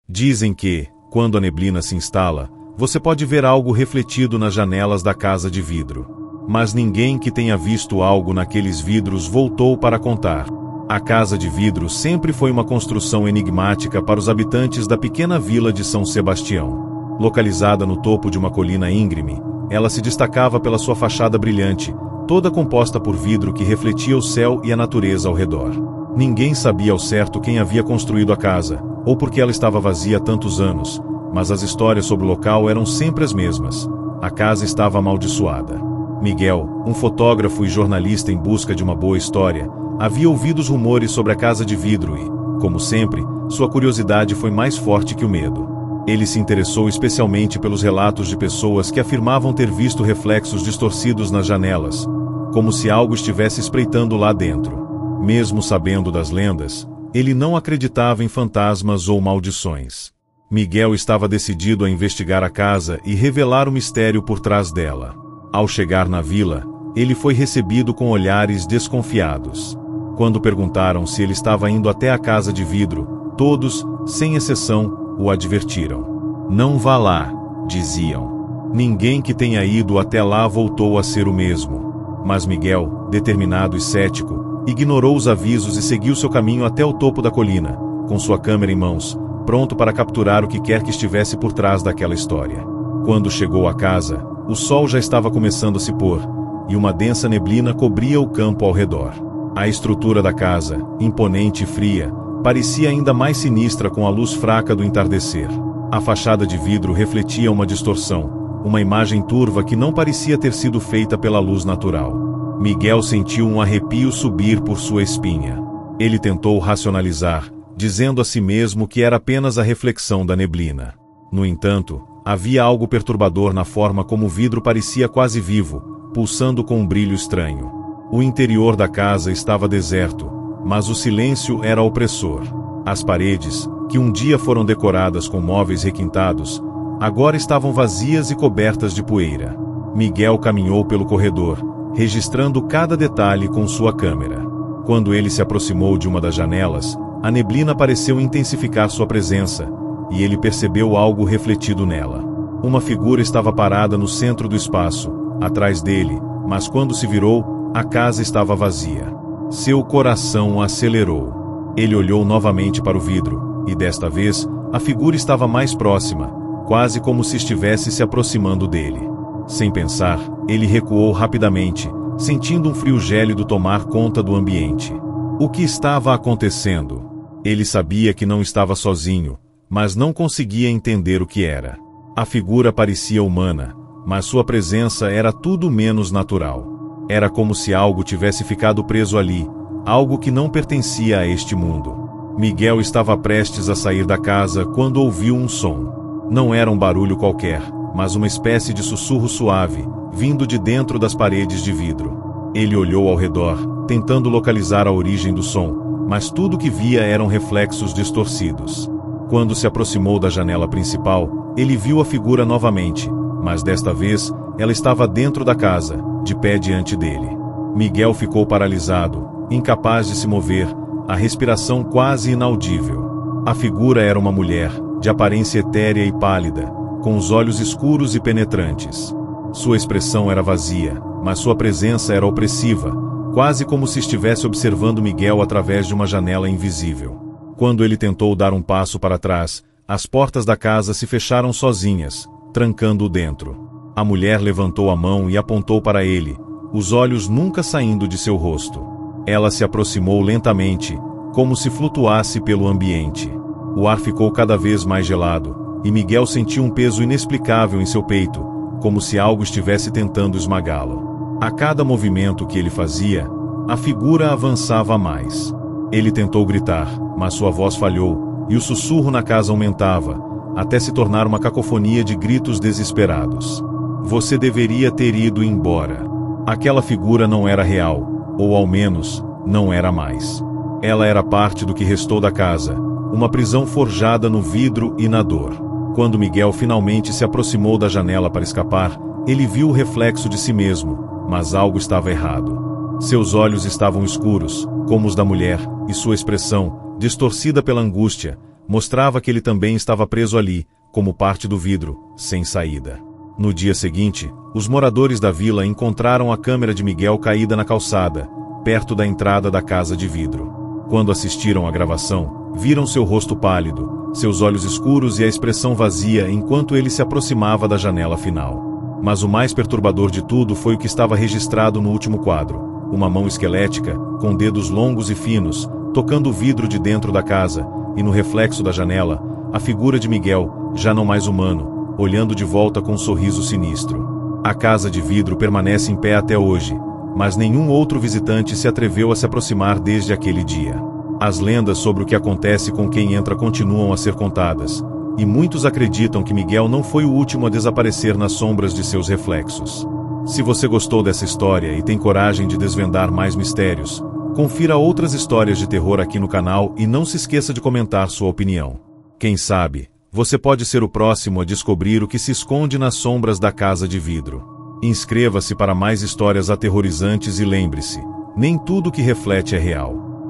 Dizem que, quando a neblina se instala, você pode ver algo refletido nas janelas da casa de vidro. Mas ninguém que tenha visto algo naqueles vidros voltou para contar. A casa de vidro sempre foi uma construção enigmática para os habitantes da pequena vila de São Sebastião. Localizada no topo de uma colina íngreme, ela se destacava pela sua fachada brilhante, toda composta por vidro que refletia o céu e a natureza ao redor. Ninguém sabia ao certo quem havia construído a casa, ou por que ela estava vazia há tantos anos, mas as histórias sobre o local eram sempre as mesmas. A casa estava amaldiçoada. Miguel, um fotógrafo e jornalista em busca de uma boa história, havia ouvido os rumores sobre a casa de vidro e, como sempre, sua curiosidade foi mais forte que o medo. Ele se interessou especialmente pelos relatos de pessoas que afirmavam ter visto reflexos distorcidos nas janelas, como se algo estivesse espreitando lá dentro. Mesmo sabendo das lendas, ele não acreditava em fantasmas ou maldições. Miguel estava decidido a investigar a casa e revelar o mistério por trás dela. Ao chegar na vila, ele foi recebido com olhares desconfiados. Quando perguntaram se ele estava indo até a casa de vidro, todos, sem exceção, o advertiram. "Não vá lá", diziam. Ninguém que tenha ido até lá voltou a ser o mesmo. Mas Miguel, determinado e cético, ignorou os avisos e seguiu seu caminho até o topo da colina, com sua câmera em mãos, pronto para capturar o que quer que estivesse por trás daquela história. Quando chegou à casa, o sol já estava começando a se pôr, e uma densa neblina cobria o campo ao redor. A estrutura da casa, imponente e fria, parecia ainda mais sinistra com a luz fraca do entardecer. A fachada de vidro refletia uma distorção, uma imagem turva que não parecia ter sido feita pela luz natural. Miguel sentiu um arrepio subir por sua espinha. Ele tentou racionalizar, dizendo a si mesmo que era apenas a reflexão da neblina. No entanto, havia algo perturbador na forma como o vidro parecia quase vivo, pulsando com um brilho estranho. O interior da casa estava deserto, mas o silêncio era opressor. As paredes, que um dia foram decoradas com móveis requintados, agora estavam vazias e cobertas de poeira. Miguel caminhou pelo corredor, registrando cada detalhe com sua câmera. Quando ele se aproximou de uma das janelas, a neblina pareceu intensificar sua presença, e ele percebeu algo refletido nela. Uma figura estava parada no centro do espaço, atrás dele, mas quando se virou, a casa estava vazia. Seu coração acelerou. Ele olhou novamente para o vidro, e desta vez, a figura estava mais próxima, quase como se estivesse se aproximando dele. Sem pensar, ele recuou rapidamente, sentindo um frio gélido tomar conta do ambiente. O que estava acontecendo? Ele sabia que não estava sozinho, mas não conseguia entender o que era. A figura parecia humana, mas sua presença era tudo menos natural. Era como se algo tivesse ficado preso ali, algo que não pertencia a este mundo. Miguel estava prestes a sair da casa quando ouviu um som. Não era um barulho qualquer, mas uma espécie de sussurro suave, vindo de dentro das paredes de vidro. Ele olhou ao redor, tentando localizar a origem do som, mas tudo que via eram reflexos distorcidos. Quando se aproximou da janela principal, ele viu a figura novamente, mas desta vez, ela estava dentro da casa, de pé diante dele. Miguel ficou paralisado, incapaz de se mover, a respiração quase inaudível. A figura era uma mulher, de aparência etérea e pálida, com os olhos escuros e penetrantes. Sua expressão era vazia, mas sua presença era opressiva, quase como se estivesse observando Miguel através de uma janela invisível. Quando ele tentou dar um passo para trás, as portas da casa se fecharam sozinhas, trancando-o dentro. A mulher levantou a mão e apontou para ele, os olhos nunca saindo de seu rosto. Ela se aproximou lentamente, como se flutuasse pelo ambiente. O ar ficou cada vez mais gelado, e Miguel sentiu um peso inexplicável em seu peito, como se algo estivesse tentando esmagá-lo. A cada movimento que ele fazia, a figura avançava mais. Ele tentou gritar, mas sua voz falhou, e o sussurro na casa aumentava, até se tornar uma cacofonia de gritos desesperados. Você deveria ter ido embora. Aquela figura não era real, ou ao menos, não era mais. Ela era parte do que restou da casa, uma prisão forjada no vidro e na dor. Quando Miguel finalmente se aproximou da janela para escapar, ele viu o reflexo de si mesmo, mas algo estava errado. Seus olhos estavam escuros, como os da mulher, e sua expressão, distorcida pela angústia, mostrava que ele também estava preso ali, como parte do vidro, sem saída. No dia seguinte, os moradores da vila encontraram a câmera de Miguel caída na calçada, perto da entrada da casa de vidro. Quando assistiram à gravação, viram seu rosto pálido, seus olhos escuros e a expressão vazia enquanto ele se aproximava da janela final. Mas o mais perturbador de tudo foi o que estava registrado no último quadro: uma mão esquelética, com dedos longos e finos, tocando o vidro de dentro da casa, e no reflexo da janela, a figura de Miguel, já não mais humano, olhando de volta com um sorriso sinistro. A casa de vidro permanece em pé até hoje, mas nenhum outro visitante se atreveu a se aproximar desde aquele dia. As lendas sobre o que acontece com quem entra continuam a ser contadas, e muitos acreditam que Miguel não foi o último a desaparecer nas sombras de seus reflexos. Se você gostou dessa história e tem coragem de desvendar mais mistérios, confira outras histórias de terror aqui no canal e não se esqueça de comentar sua opinião. Quem sabe, você pode ser o próximo a descobrir o que se esconde nas sombras da casa de vidro. Inscreva-se para mais histórias aterrorizantes e lembre-se, nem tudo que reflete é real.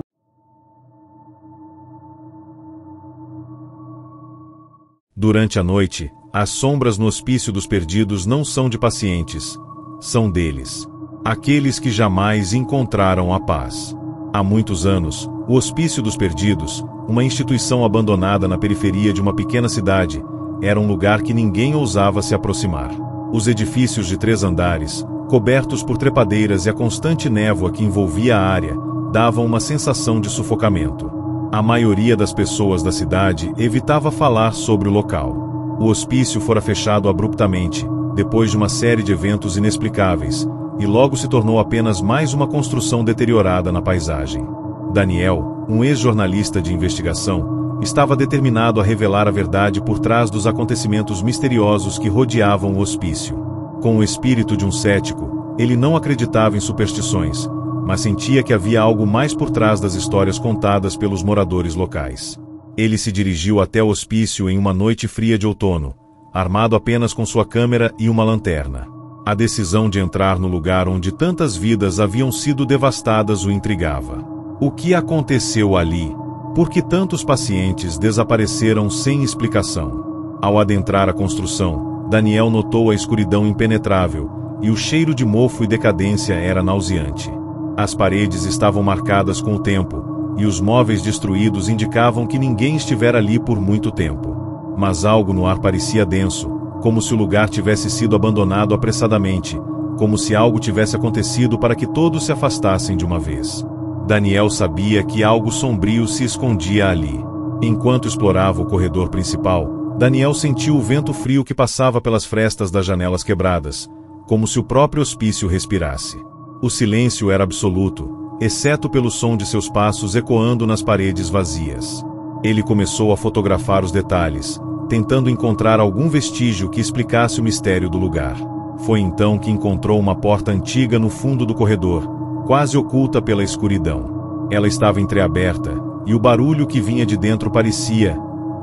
Durante a noite, as sombras no Hospício dos Perdidos não são de pacientes, são deles. Aqueles que jamais encontraram a paz. Há muitos anos, o Hospício dos Perdidos, uma instituição abandonada na periferia de uma pequena cidade, era um lugar que ninguém ousava se aproximar. Os edifícios de 3 andares, cobertos por trepadeiras e a constante névoa que envolvia a área, davam uma sensação de sufocamento. A maioria das pessoas da cidade evitava falar sobre o local. O hospício fora fechado abruptamente, depois de uma série de eventos inexplicáveis, e logo se tornou apenas mais uma construção deteriorada na paisagem. Daniel, um ex-jornalista de investigação, estava determinado a revelar a verdade por trás dos acontecimentos misteriosos que rodeavam o hospício. Com o espírito de um cético, ele não acreditava em superstições, mas sentia que havia algo mais por trás das histórias contadas pelos moradores locais. Ele se dirigiu até o hospício em uma noite fria de outono, armado apenas com sua câmera e uma lanterna. A decisão de entrar no lugar onde tantas vidas haviam sido devastadas o intrigava. O que aconteceu ali? Por que tantos pacientes desapareceram sem explicação? Ao adentrar a construção, Daniel notou a escuridão impenetrável, e o cheiro de mofo e decadência era nauseante. As paredes estavam marcadas com o tempo, e os móveis destruídos indicavam que ninguém estivera ali por muito tempo. Mas algo no ar parecia denso, como se o lugar tivesse sido abandonado apressadamente, como se algo tivesse acontecido para que todos se afastassem de uma vez. Daniel sabia que algo sombrio se escondia ali. Enquanto explorava o corredor principal, Daniel sentiu o vento frio que passava pelas frestas das janelas quebradas, como se o próprio hospício respirasse. O silêncio era absoluto, exceto pelo som de seus passos ecoando nas paredes vazias. Ele começou a fotografar os detalhes, tentando encontrar algum vestígio que explicasse o mistério do lugar. Foi então que encontrou uma porta antiga no fundo do corredor, quase oculta pela escuridão. Ela estava entreaberta, e o barulho que vinha de dentro parecia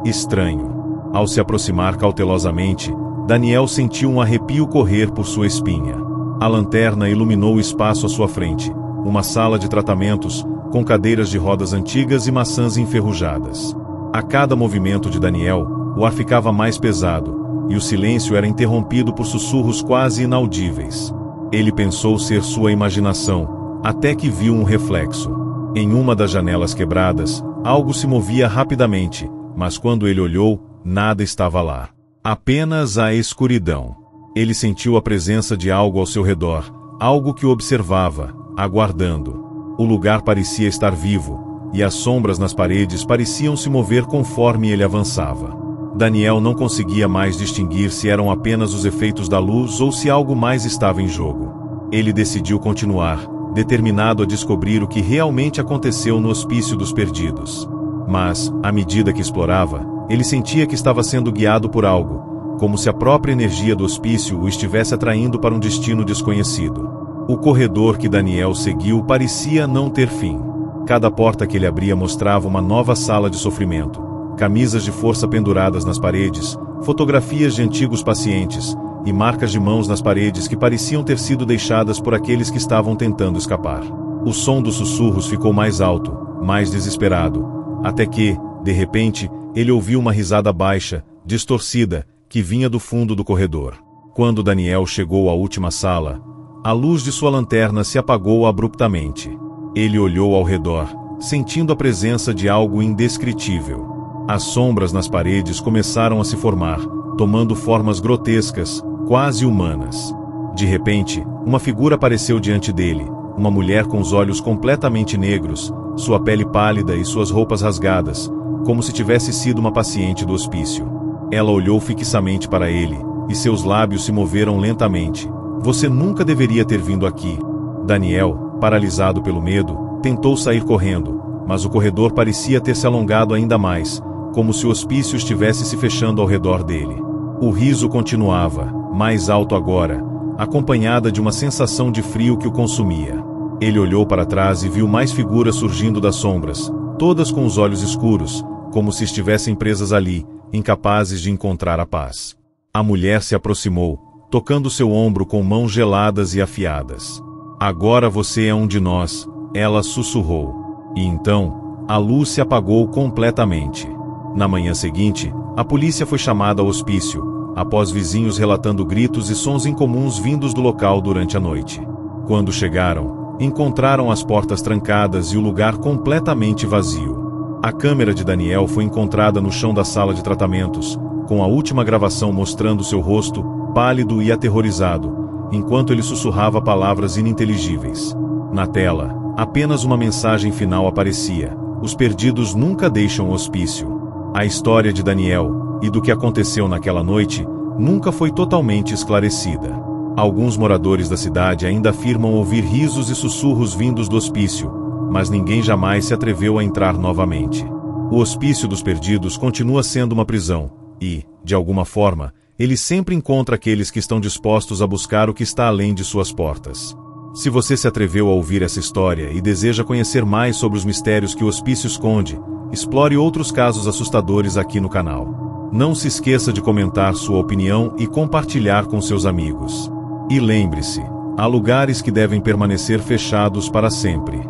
estranho. Ao se aproximar cautelosamente, Daniel sentiu um arrepio correr por sua espinha. A lanterna iluminou o espaço à sua frente, uma sala de tratamentos, com cadeiras de rodas antigas e maçãs enferrujadas. A cada movimento de Daniel, o ar ficava mais pesado, e o silêncio era interrompido por sussurros quase inaudíveis. Ele pensou ser sua imaginação, até que viu um reflexo. Em uma das janelas quebradas, algo se movia rapidamente, mas quando ele olhou, nada estava lá. Apenas a escuridão. Ele sentiu a presença de algo ao seu redor, algo que o observava, aguardando. O lugar parecia estar vivo, e as sombras nas paredes pareciam se mover conforme ele avançava. Daniel não conseguia mais distinguir se eram apenas os efeitos da luz ou se algo mais estava em jogo. Ele decidiu continuar, determinado a descobrir o que realmente aconteceu no Hospício dos Perdidos. Mas, à medida que explorava, ele sentia que estava sendo guiado por algo, como se a própria energia do hospício o estivesse atraindo para um destino desconhecido. O corredor que Daniel seguiu parecia não ter fim. Cada porta que ele abria mostrava uma nova sala de sofrimento, camisas de força penduradas nas paredes, fotografias de antigos pacientes, e marcas de mãos nas paredes que pareciam ter sido deixadas por aqueles que estavam tentando escapar. O som dos sussurros ficou mais alto, mais desesperado, até que, de repente, ele ouviu uma risada baixa, distorcida, que vinha do fundo do corredor. Quando Daniel chegou à última sala, a luz de sua lanterna se apagou abruptamente. Ele olhou ao redor, sentindo a presença de algo indescritível. As sombras nas paredes começaram a se formar, tomando formas grotescas, quase humanas. De repente, uma figura apareceu diante dele, uma mulher com os olhos completamente negros, sua pele pálida e suas roupas rasgadas, como se tivesse sido uma paciente do hospício. Ela olhou fixamente para ele, e seus lábios se moveram lentamente. Você nunca deveria ter vindo aqui. Daniel, paralisado pelo medo, tentou sair correndo, mas o corredor parecia ter se alongado ainda mais, como se o hospício estivesse se fechando ao redor dele. O riso continuava, mais alto agora, acompanhada de uma sensação de frio que o consumia. Ele olhou para trás e viu mais figuras surgindo das sombras, todas com os olhos escuros, como se estivessem presas ali, incapazes de encontrar a paz. A mulher se aproximou, tocando seu ombro com mãos geladas e afiadas. Agora você é um de nós, ela sussurrou. E então, a luz se apagou completamente. Na manhã seguinte, a polícia foi chamada ao hospício, após vizinhos relatando gritos e sons incomuns vindos do local durante a noite. Quando chegaram, encontraram as portas trancadas e o lugar completamente vazio. A câmera de Daniel foi encontrada no chão da sala de tratamentos, com a última gravação mostrando seu rosto, pálido e aterrorizado, enquanto ele sussurrava palavras ininteligíveis. Na tela, apenas uma mensagem final aparecia: os perdidos nunca deixam o hospício. A história de Daniel, e do que aconteceu naquela noite, nunca foi totalmente esclarecida. Alguns moradores da cidade ainda afirmam ouvir risos e sussurros vindos do hospício, mas ninguém jamais se atreveu a entrar novamente. O Hospício dos Perdidos continua sendo uma prisão, e, de alguma forma, ele sempre encontra aqueles que estão dispostos a buscar o que está além de suas portas. Se você se atreveu a ouvir essa história e deseja conhecer mais sobre os mistérios que o hospício esconde, explore outros casos assustadores aqui no canal. Não se esqueça de comentar sua opinião e compartilhar com seus amigos. E lembre-se, há lugares que devem permanecer fechados para sempre.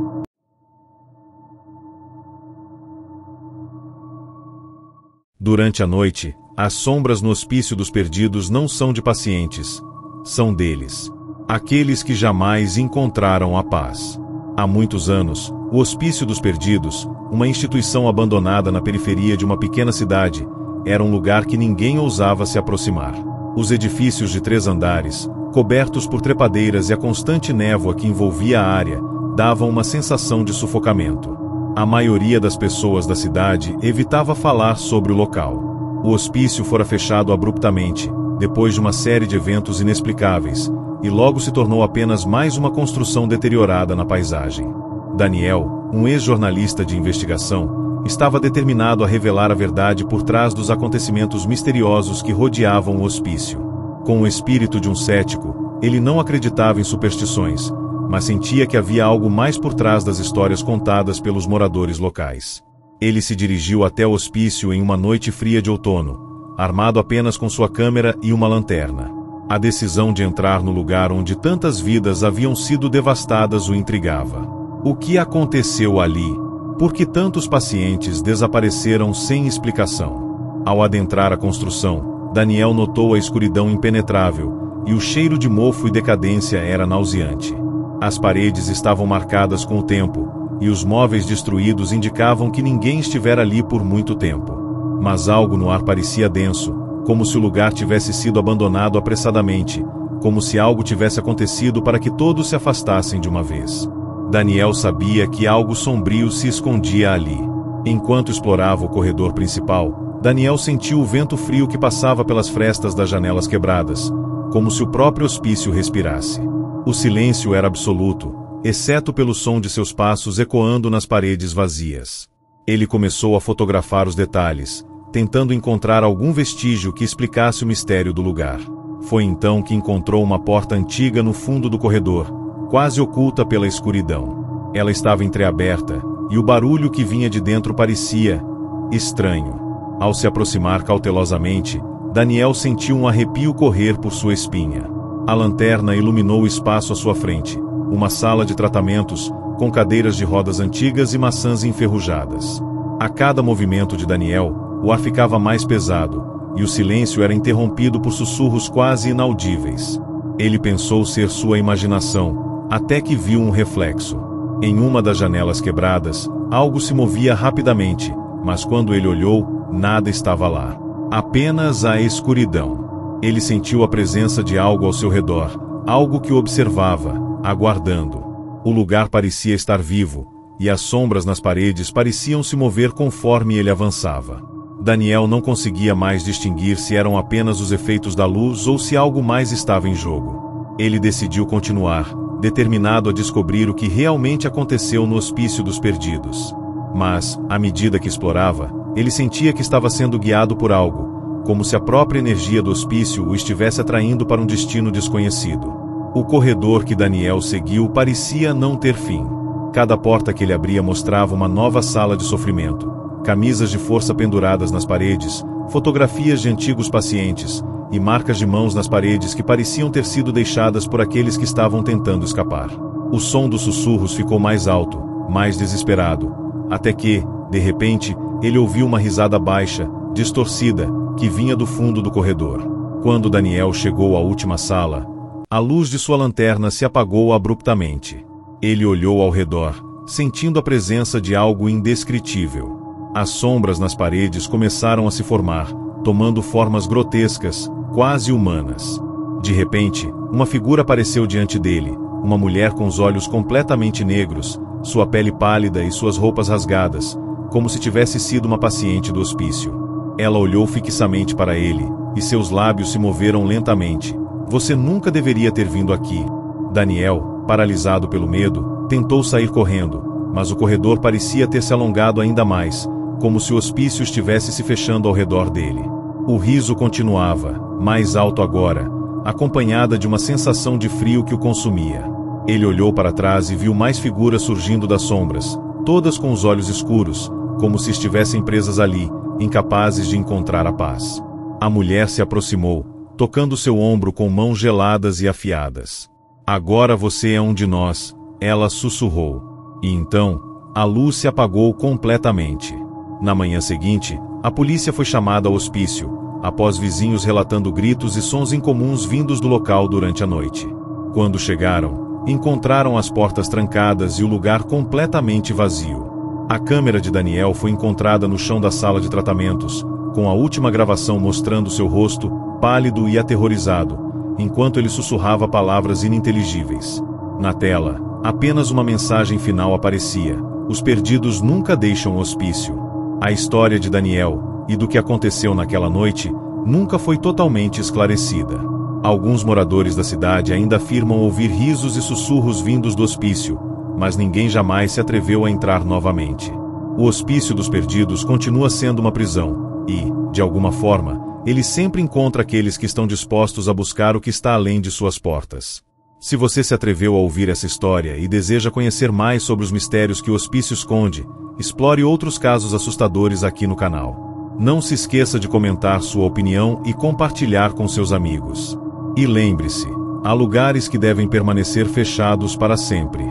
Durante a noite, as sombras no Hospício dos Perdidos não são de pacientes, são deles. Aqueles que jamais encontraram a paz. Há muitos anos, o Hospício dos Perdidos, uma instituição abandonada na periferia de uma pequena cidade, era um lugar que ninguém ousava se aproximar. Os edifícios de 3 andares, cobertos por trepadeiras e a constante névoa que envolvia a área, davam uma sensação de sufocamento. A maioria das pessoas da cidade evitava falar sobre o local. O hospício fora fechado abruptamente, depois de uma série de eventos inexplicáveis, e logo se tornou apenas mais uma construção deteriorada na paisagem. Daniel, um ex-jornalista de investigação, estava determinado a revelar a verdade por trás dos acontecimentos misteriosos que rodeavam o hospício. Com o espírito de um cético, ele não acreditava em superstições, mas sentia que havia algo mais por trás das histórias contadas pelos moradores locais. Ele se dirigiu até o hospício em uma noite fria de outono, armado apenas com sua câmera e uma lanterna. A decisão de entrar no lugar onde tantas vidas haviam sido devastadas o intrigava. O que aconteceu ali? Por que tantos pacientes desapareceram sem explicação? Ao adentrar a construção, Daniel notou a escuridão impenetrável, e o cheiro de mofo e decadência era nauseante. As paredes estavam marcadas com o tempo, e os móveis destruídos indicavam que ninguém estivera ali por muito tempo. Mas algo no ar parecia denso, como se o lugar tivesse sido abandonado apressadamente, como se algo tivesse acontecido para que todos se afastassem de uma vez. Daniel sabia que algo sombrio se escondia ali. Enquanto explorava o corredor principal, Daniel sentiu o vento frio que passava pelas frestas das janelas quebradas, como se o próprio hospício respirasse. O silêncio era absoluto, exceto pelo som de seus passos ecoando nas paredes vazias. Ele começou a fotografar os detalhes, tentando encontrar algum vestígio que explicasse o mistério do lugar. Foi então que encontrou uma porta antiga no fundo do corredor, quase oculta pela escuridão. Ela estava entreaberta, e o barulho que vinha de dentro parecia estranho. Ao se aproximar cautelosamente, Daniel sentiu um arrepio correr por sua espinha. A lanterna iluminou o espaço à sua frente, uma sala de tratamentos, com cadeiras de rodas antigas e maçãs enferrujadas. A cada movimento de Daniel, o ar ficava mais pesado, e o silêncio era interrompido por sussurros quase inaudíveis. Ele pensou ser sua imaginação, até que viu um reflexo. Em uma das janelas quebradas, algo se movia rapidamente, mas quando ele olhou, nada estava lá. Apenas a escuridão. Ele sentiu a presença de algo ao seu redor, algo que o observava, aguardando. O lugar parecia estar vivo, e as sombras nas paredes pareciam se mover conforme ele avançava. Daniel não conseguia mais distinguir se eram apenas os efeitos da luz ou se algo mais estava em jogo. Ele decidiu continuar, determinado a descobrir o que realmente aconteceu no Hospício dos Perdidos. Mas, à medida que explorava, ele sentia que estava sendo guiado por algo, como se a própria energia do hospício o estivesse atraindo para um destino desconhecido. O corredor que Daniel seguiu parecia não ter fim. Cada porta que ele abria mostrava uma nova sala de sofrimento. Camisas de força penduradas nas paredes, fotografias de antigos pacientes, e marcas de mãos nas paredes que pareciam ter sido deixadas por aqueles que estavam tentando escapar. O som dos sussurros ficou mais alto, mais desesperado, até que, de repente, ele ouviu uma risada baixa, distorcida, que vinha do fundo do corredor. Quando Daniel chegou à última sala, a luz de sua lanterna se apagou abruptamente. Ele olhou ao redor, sentindo a presença de algo indescritível. As sombras nas paredes começaram a se formar, tomando formas grotescas, quase humanas. De repente, uma figura apareceu diante dele, uma mulher com os olhos completamente negros, sua pele pálida e suas roupas rasgadas, como se tivesse sido uma paciente do hospício. Ela olhou fixamente para ele, e seus lábios se moveram lentamente. Você nunca deveria ter vindo aqui. Daniel, paralisado pelo medo, tentou sair correndo, mas o corredor parecia ter se alongado ainda mais, como se o hospício estivesse se fechando ao redor dele. O riso continuava, mais alto agora, acompanhada de uma sensação de frio que o consumia. Ele olhou para trás e viu mais figuras surgindo das sombras, todas com os olhos escuros, como se estivessem presas ali, incapazes de encontrar a paz. A mulher se aproximou, tocando seu ombro com mãos geladas e afiadas. Agora você é um de nós, ela sussurrou. E então, a luz se apagou completamente. Na manhã seguinte, a polícia foi chamada ao hospício, após vizinhos relatando gritos e sons incomuns vindos do local durante a noite. Quando chegaram, encontraram as portas trancadas e o lugar completamente vazio. A câmera de Daniel foi encontrada no chão da sala de tratamentos, com a última gravação mostrando seu rosto, pálido e aterrorizado, enquanto ele sussurrava palavras ininteligíveis. Na tela, apenas uma mensagem final aparecia: os perdidos nunca deixam o hospício. A história de Daniel, e do que aconteceu naquela noite, nunca foi totalmente esclarecida. Alguns moradores da cidade ainda afirmam ouvir risos e sussurros vindos do hospício, mas ninguém jamais se atreveu a entrar novamente. O Hospício dos Perdidos continua sendo uma prisão, e, de alguma forma, ele sempre encontra aqueles que estão dispostos a buscar o que está além de suas portas. Se você se atreveu a ouvir essa história e deseja conhecer mais sobre os mistérios que o hospício esconde, explore outros casos assustadores aqui no canal. Não se esqueça de comentar sua opinião e compartilhar com seus amigos. E lembre-se, há lugares que devem permanecer fechados para sempre.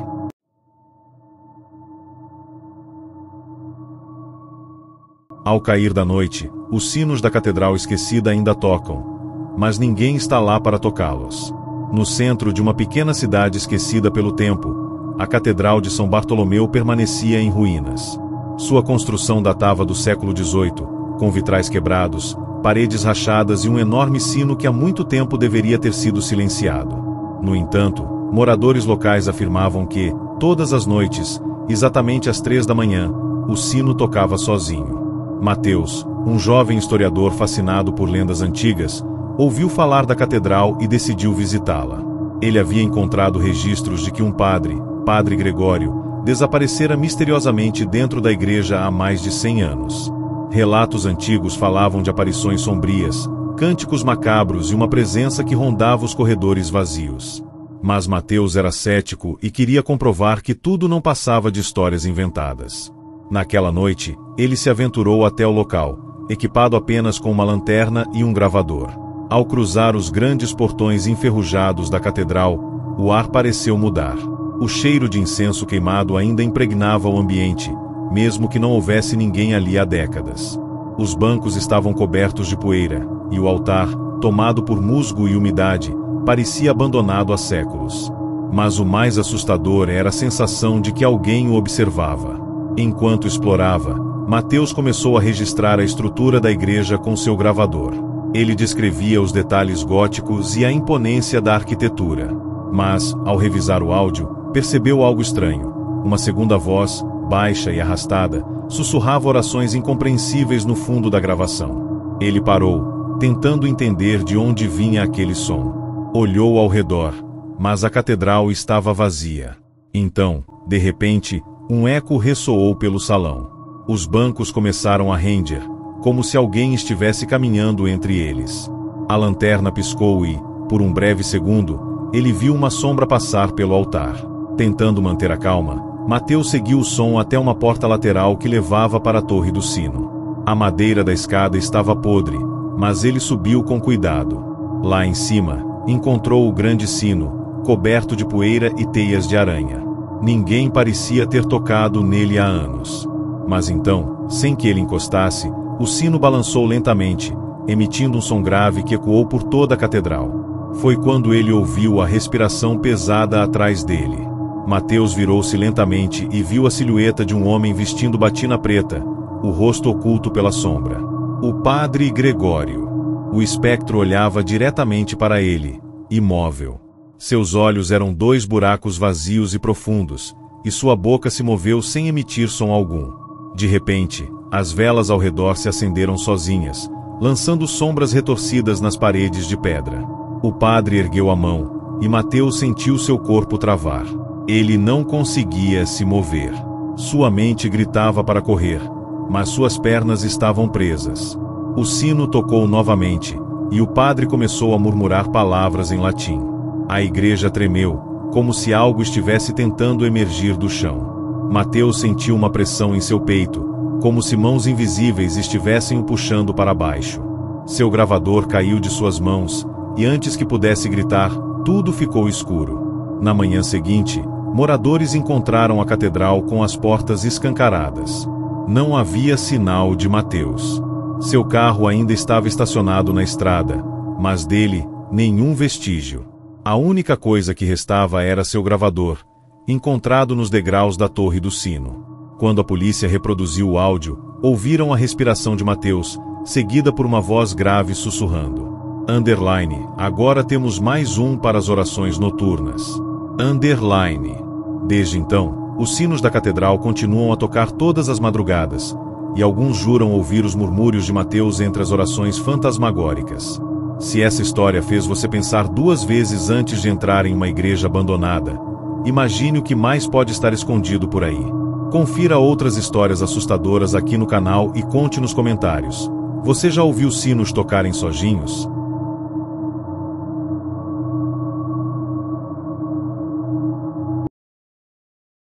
Ao cair da noite, os sinos da catedral esquecida ainda tocam, mas ninguém está lá para tocá-los. No centro de uma pequena cidade esquecida pelo tempo, a Catedral de São Bartolomeu permanecia em ruínas. Sua construção datava do século XVIII, com vitrais quebrados, paredes rachadas e um enorme sino que há muito tempo deveria ter sido silenciado. No entanto, moradores locais afirmavam que, todas as noites, exatamente às 3 da manhã, o sino tocava sozinho. Mateus, um jovem historiador fascinado por lendas antigas, ouviu falar da catedral e decidiu visitá-la. Ele havia encontrado registros de que um padre, Padre Gregório, desaparecera misteriosamente dentro da igreja há mais de 100 anos. Relatos antigos falavam de aparições sombrias, cânticos macabros e uma presença que rondava os corredores vazios. Mas Mateus era cético e queria comprovar que tudo não passava de histórias inventadas. Naquela noite, ele se aventurou até o local, equipado apenas com uma lanterna e um gravador. Ao cruzar os grandes portões enferrujados da catedral, o ar pareceu mudar. O cheiro de incenso queimado ainda impregnava o ambiente, mesmo que não houvesse ninguém ali há décadas. Os bancos estavam cobertos de poeira, e o altar, tomado por musgo e umidade, parecia abandonado há séculos. Mas o mais assustador era a sensação de que alguém o observava. Enquanto explorava, Mateus começou a registrar a estrutura da igreja com seu gravador. Ele descrevia os detalhes góticos e a imponência da arquitetura. Mas, ao revisar o áudio, percebeu algo estranho. Uma segunda voz, baixa e arrastada, sussurrava orações incompreensíveis no fundo da gravação. Ele parou, tentando entender de onde vinha aquele som. Olhou ao redor, mas a catedral estava vazia. Então, de repente, um eco ressoou pelo salão. Os bancos começaram a render, como se alguém estivesse caminhando entre eles. A lanterna piscou e, por um breve segundo, ele viu uma sombra passar pelo altar. Tentando manter a calma, Mateus seguiu o som até uma porta lateral que levava para a torre do sino. A madeira da escada estava podre, mas ele subiu com cuidado. Lá em cima, encontrou o grande sino, coberto de poeira e teias de aranha. Ninguém parecia ter tocado nele há anos. Mas então, sem que ele encostasse, o sino balançou lentamente, emitindo um som grave que ecoou por toda a catedral. Foi quando ele ouviu a respiração pesada atrás dele. Mateus virou-se lentamente e viu a silhueta de um homem vestindo batina preta, o rosto oculto pela sombra. O padre Gregório. O espectro olhava diretamente para ele, imóvel. Seus olhos eram 2 buracos vazios e profundos, e sua boca se moveu sem emitir som algum. De repente, as velas ao redor se acenderam sozinhas, lançando sombras retorcidas nas paredes de pedra. O padre ergueu a mão, e Mateus sentiu seu corpo travar. Ele não conseguia se mover. Sua mente gritava para correr, mas suas pernas estavam presas. O sino tocou novamente, e o padre começou a murmurar palavras em latim. A igreja tremeu, como se algo estivesse tentando emergir do chão. Mateus sentiu uma pressão em seu peito, como se mãos invisíveis estivessem o puxando para baixo. Seu gravador caiu de suas mãos, e antes que pudesse gritar, tudo ficou escuro. Na manhã seguinte, moradores encontraram a catedral com as portas escancaradas. Não havia sinal de Mateus. Seu carro ainda estava estacionado na estrada, mas dele, nenhum vestígio. A única coisa que restava era seu gravador, encontrado nos degraus da torre do sino. Quando a polícia reproduziu o áudio, ouviram a respiração de Mateus, seguida por uma voz grave sussurrando. Underline, agora temos mais um para as orações noturnas. Underline. Desde então, os sinos da catedral continuam a tocar todas as madrugadas, e alguns juram ouvir os murmúrios de Mateus entre as orações fantasmagóricas. Se essa história fez você pensar 2 vezes antes de entrar em uma igreja abandonada, imagine o que mais pode estar escondido por aí. Confira outras histórias assustadoras aqui no canal e conte nos comentários. Você já ouviu sinos tocarem sozinhos?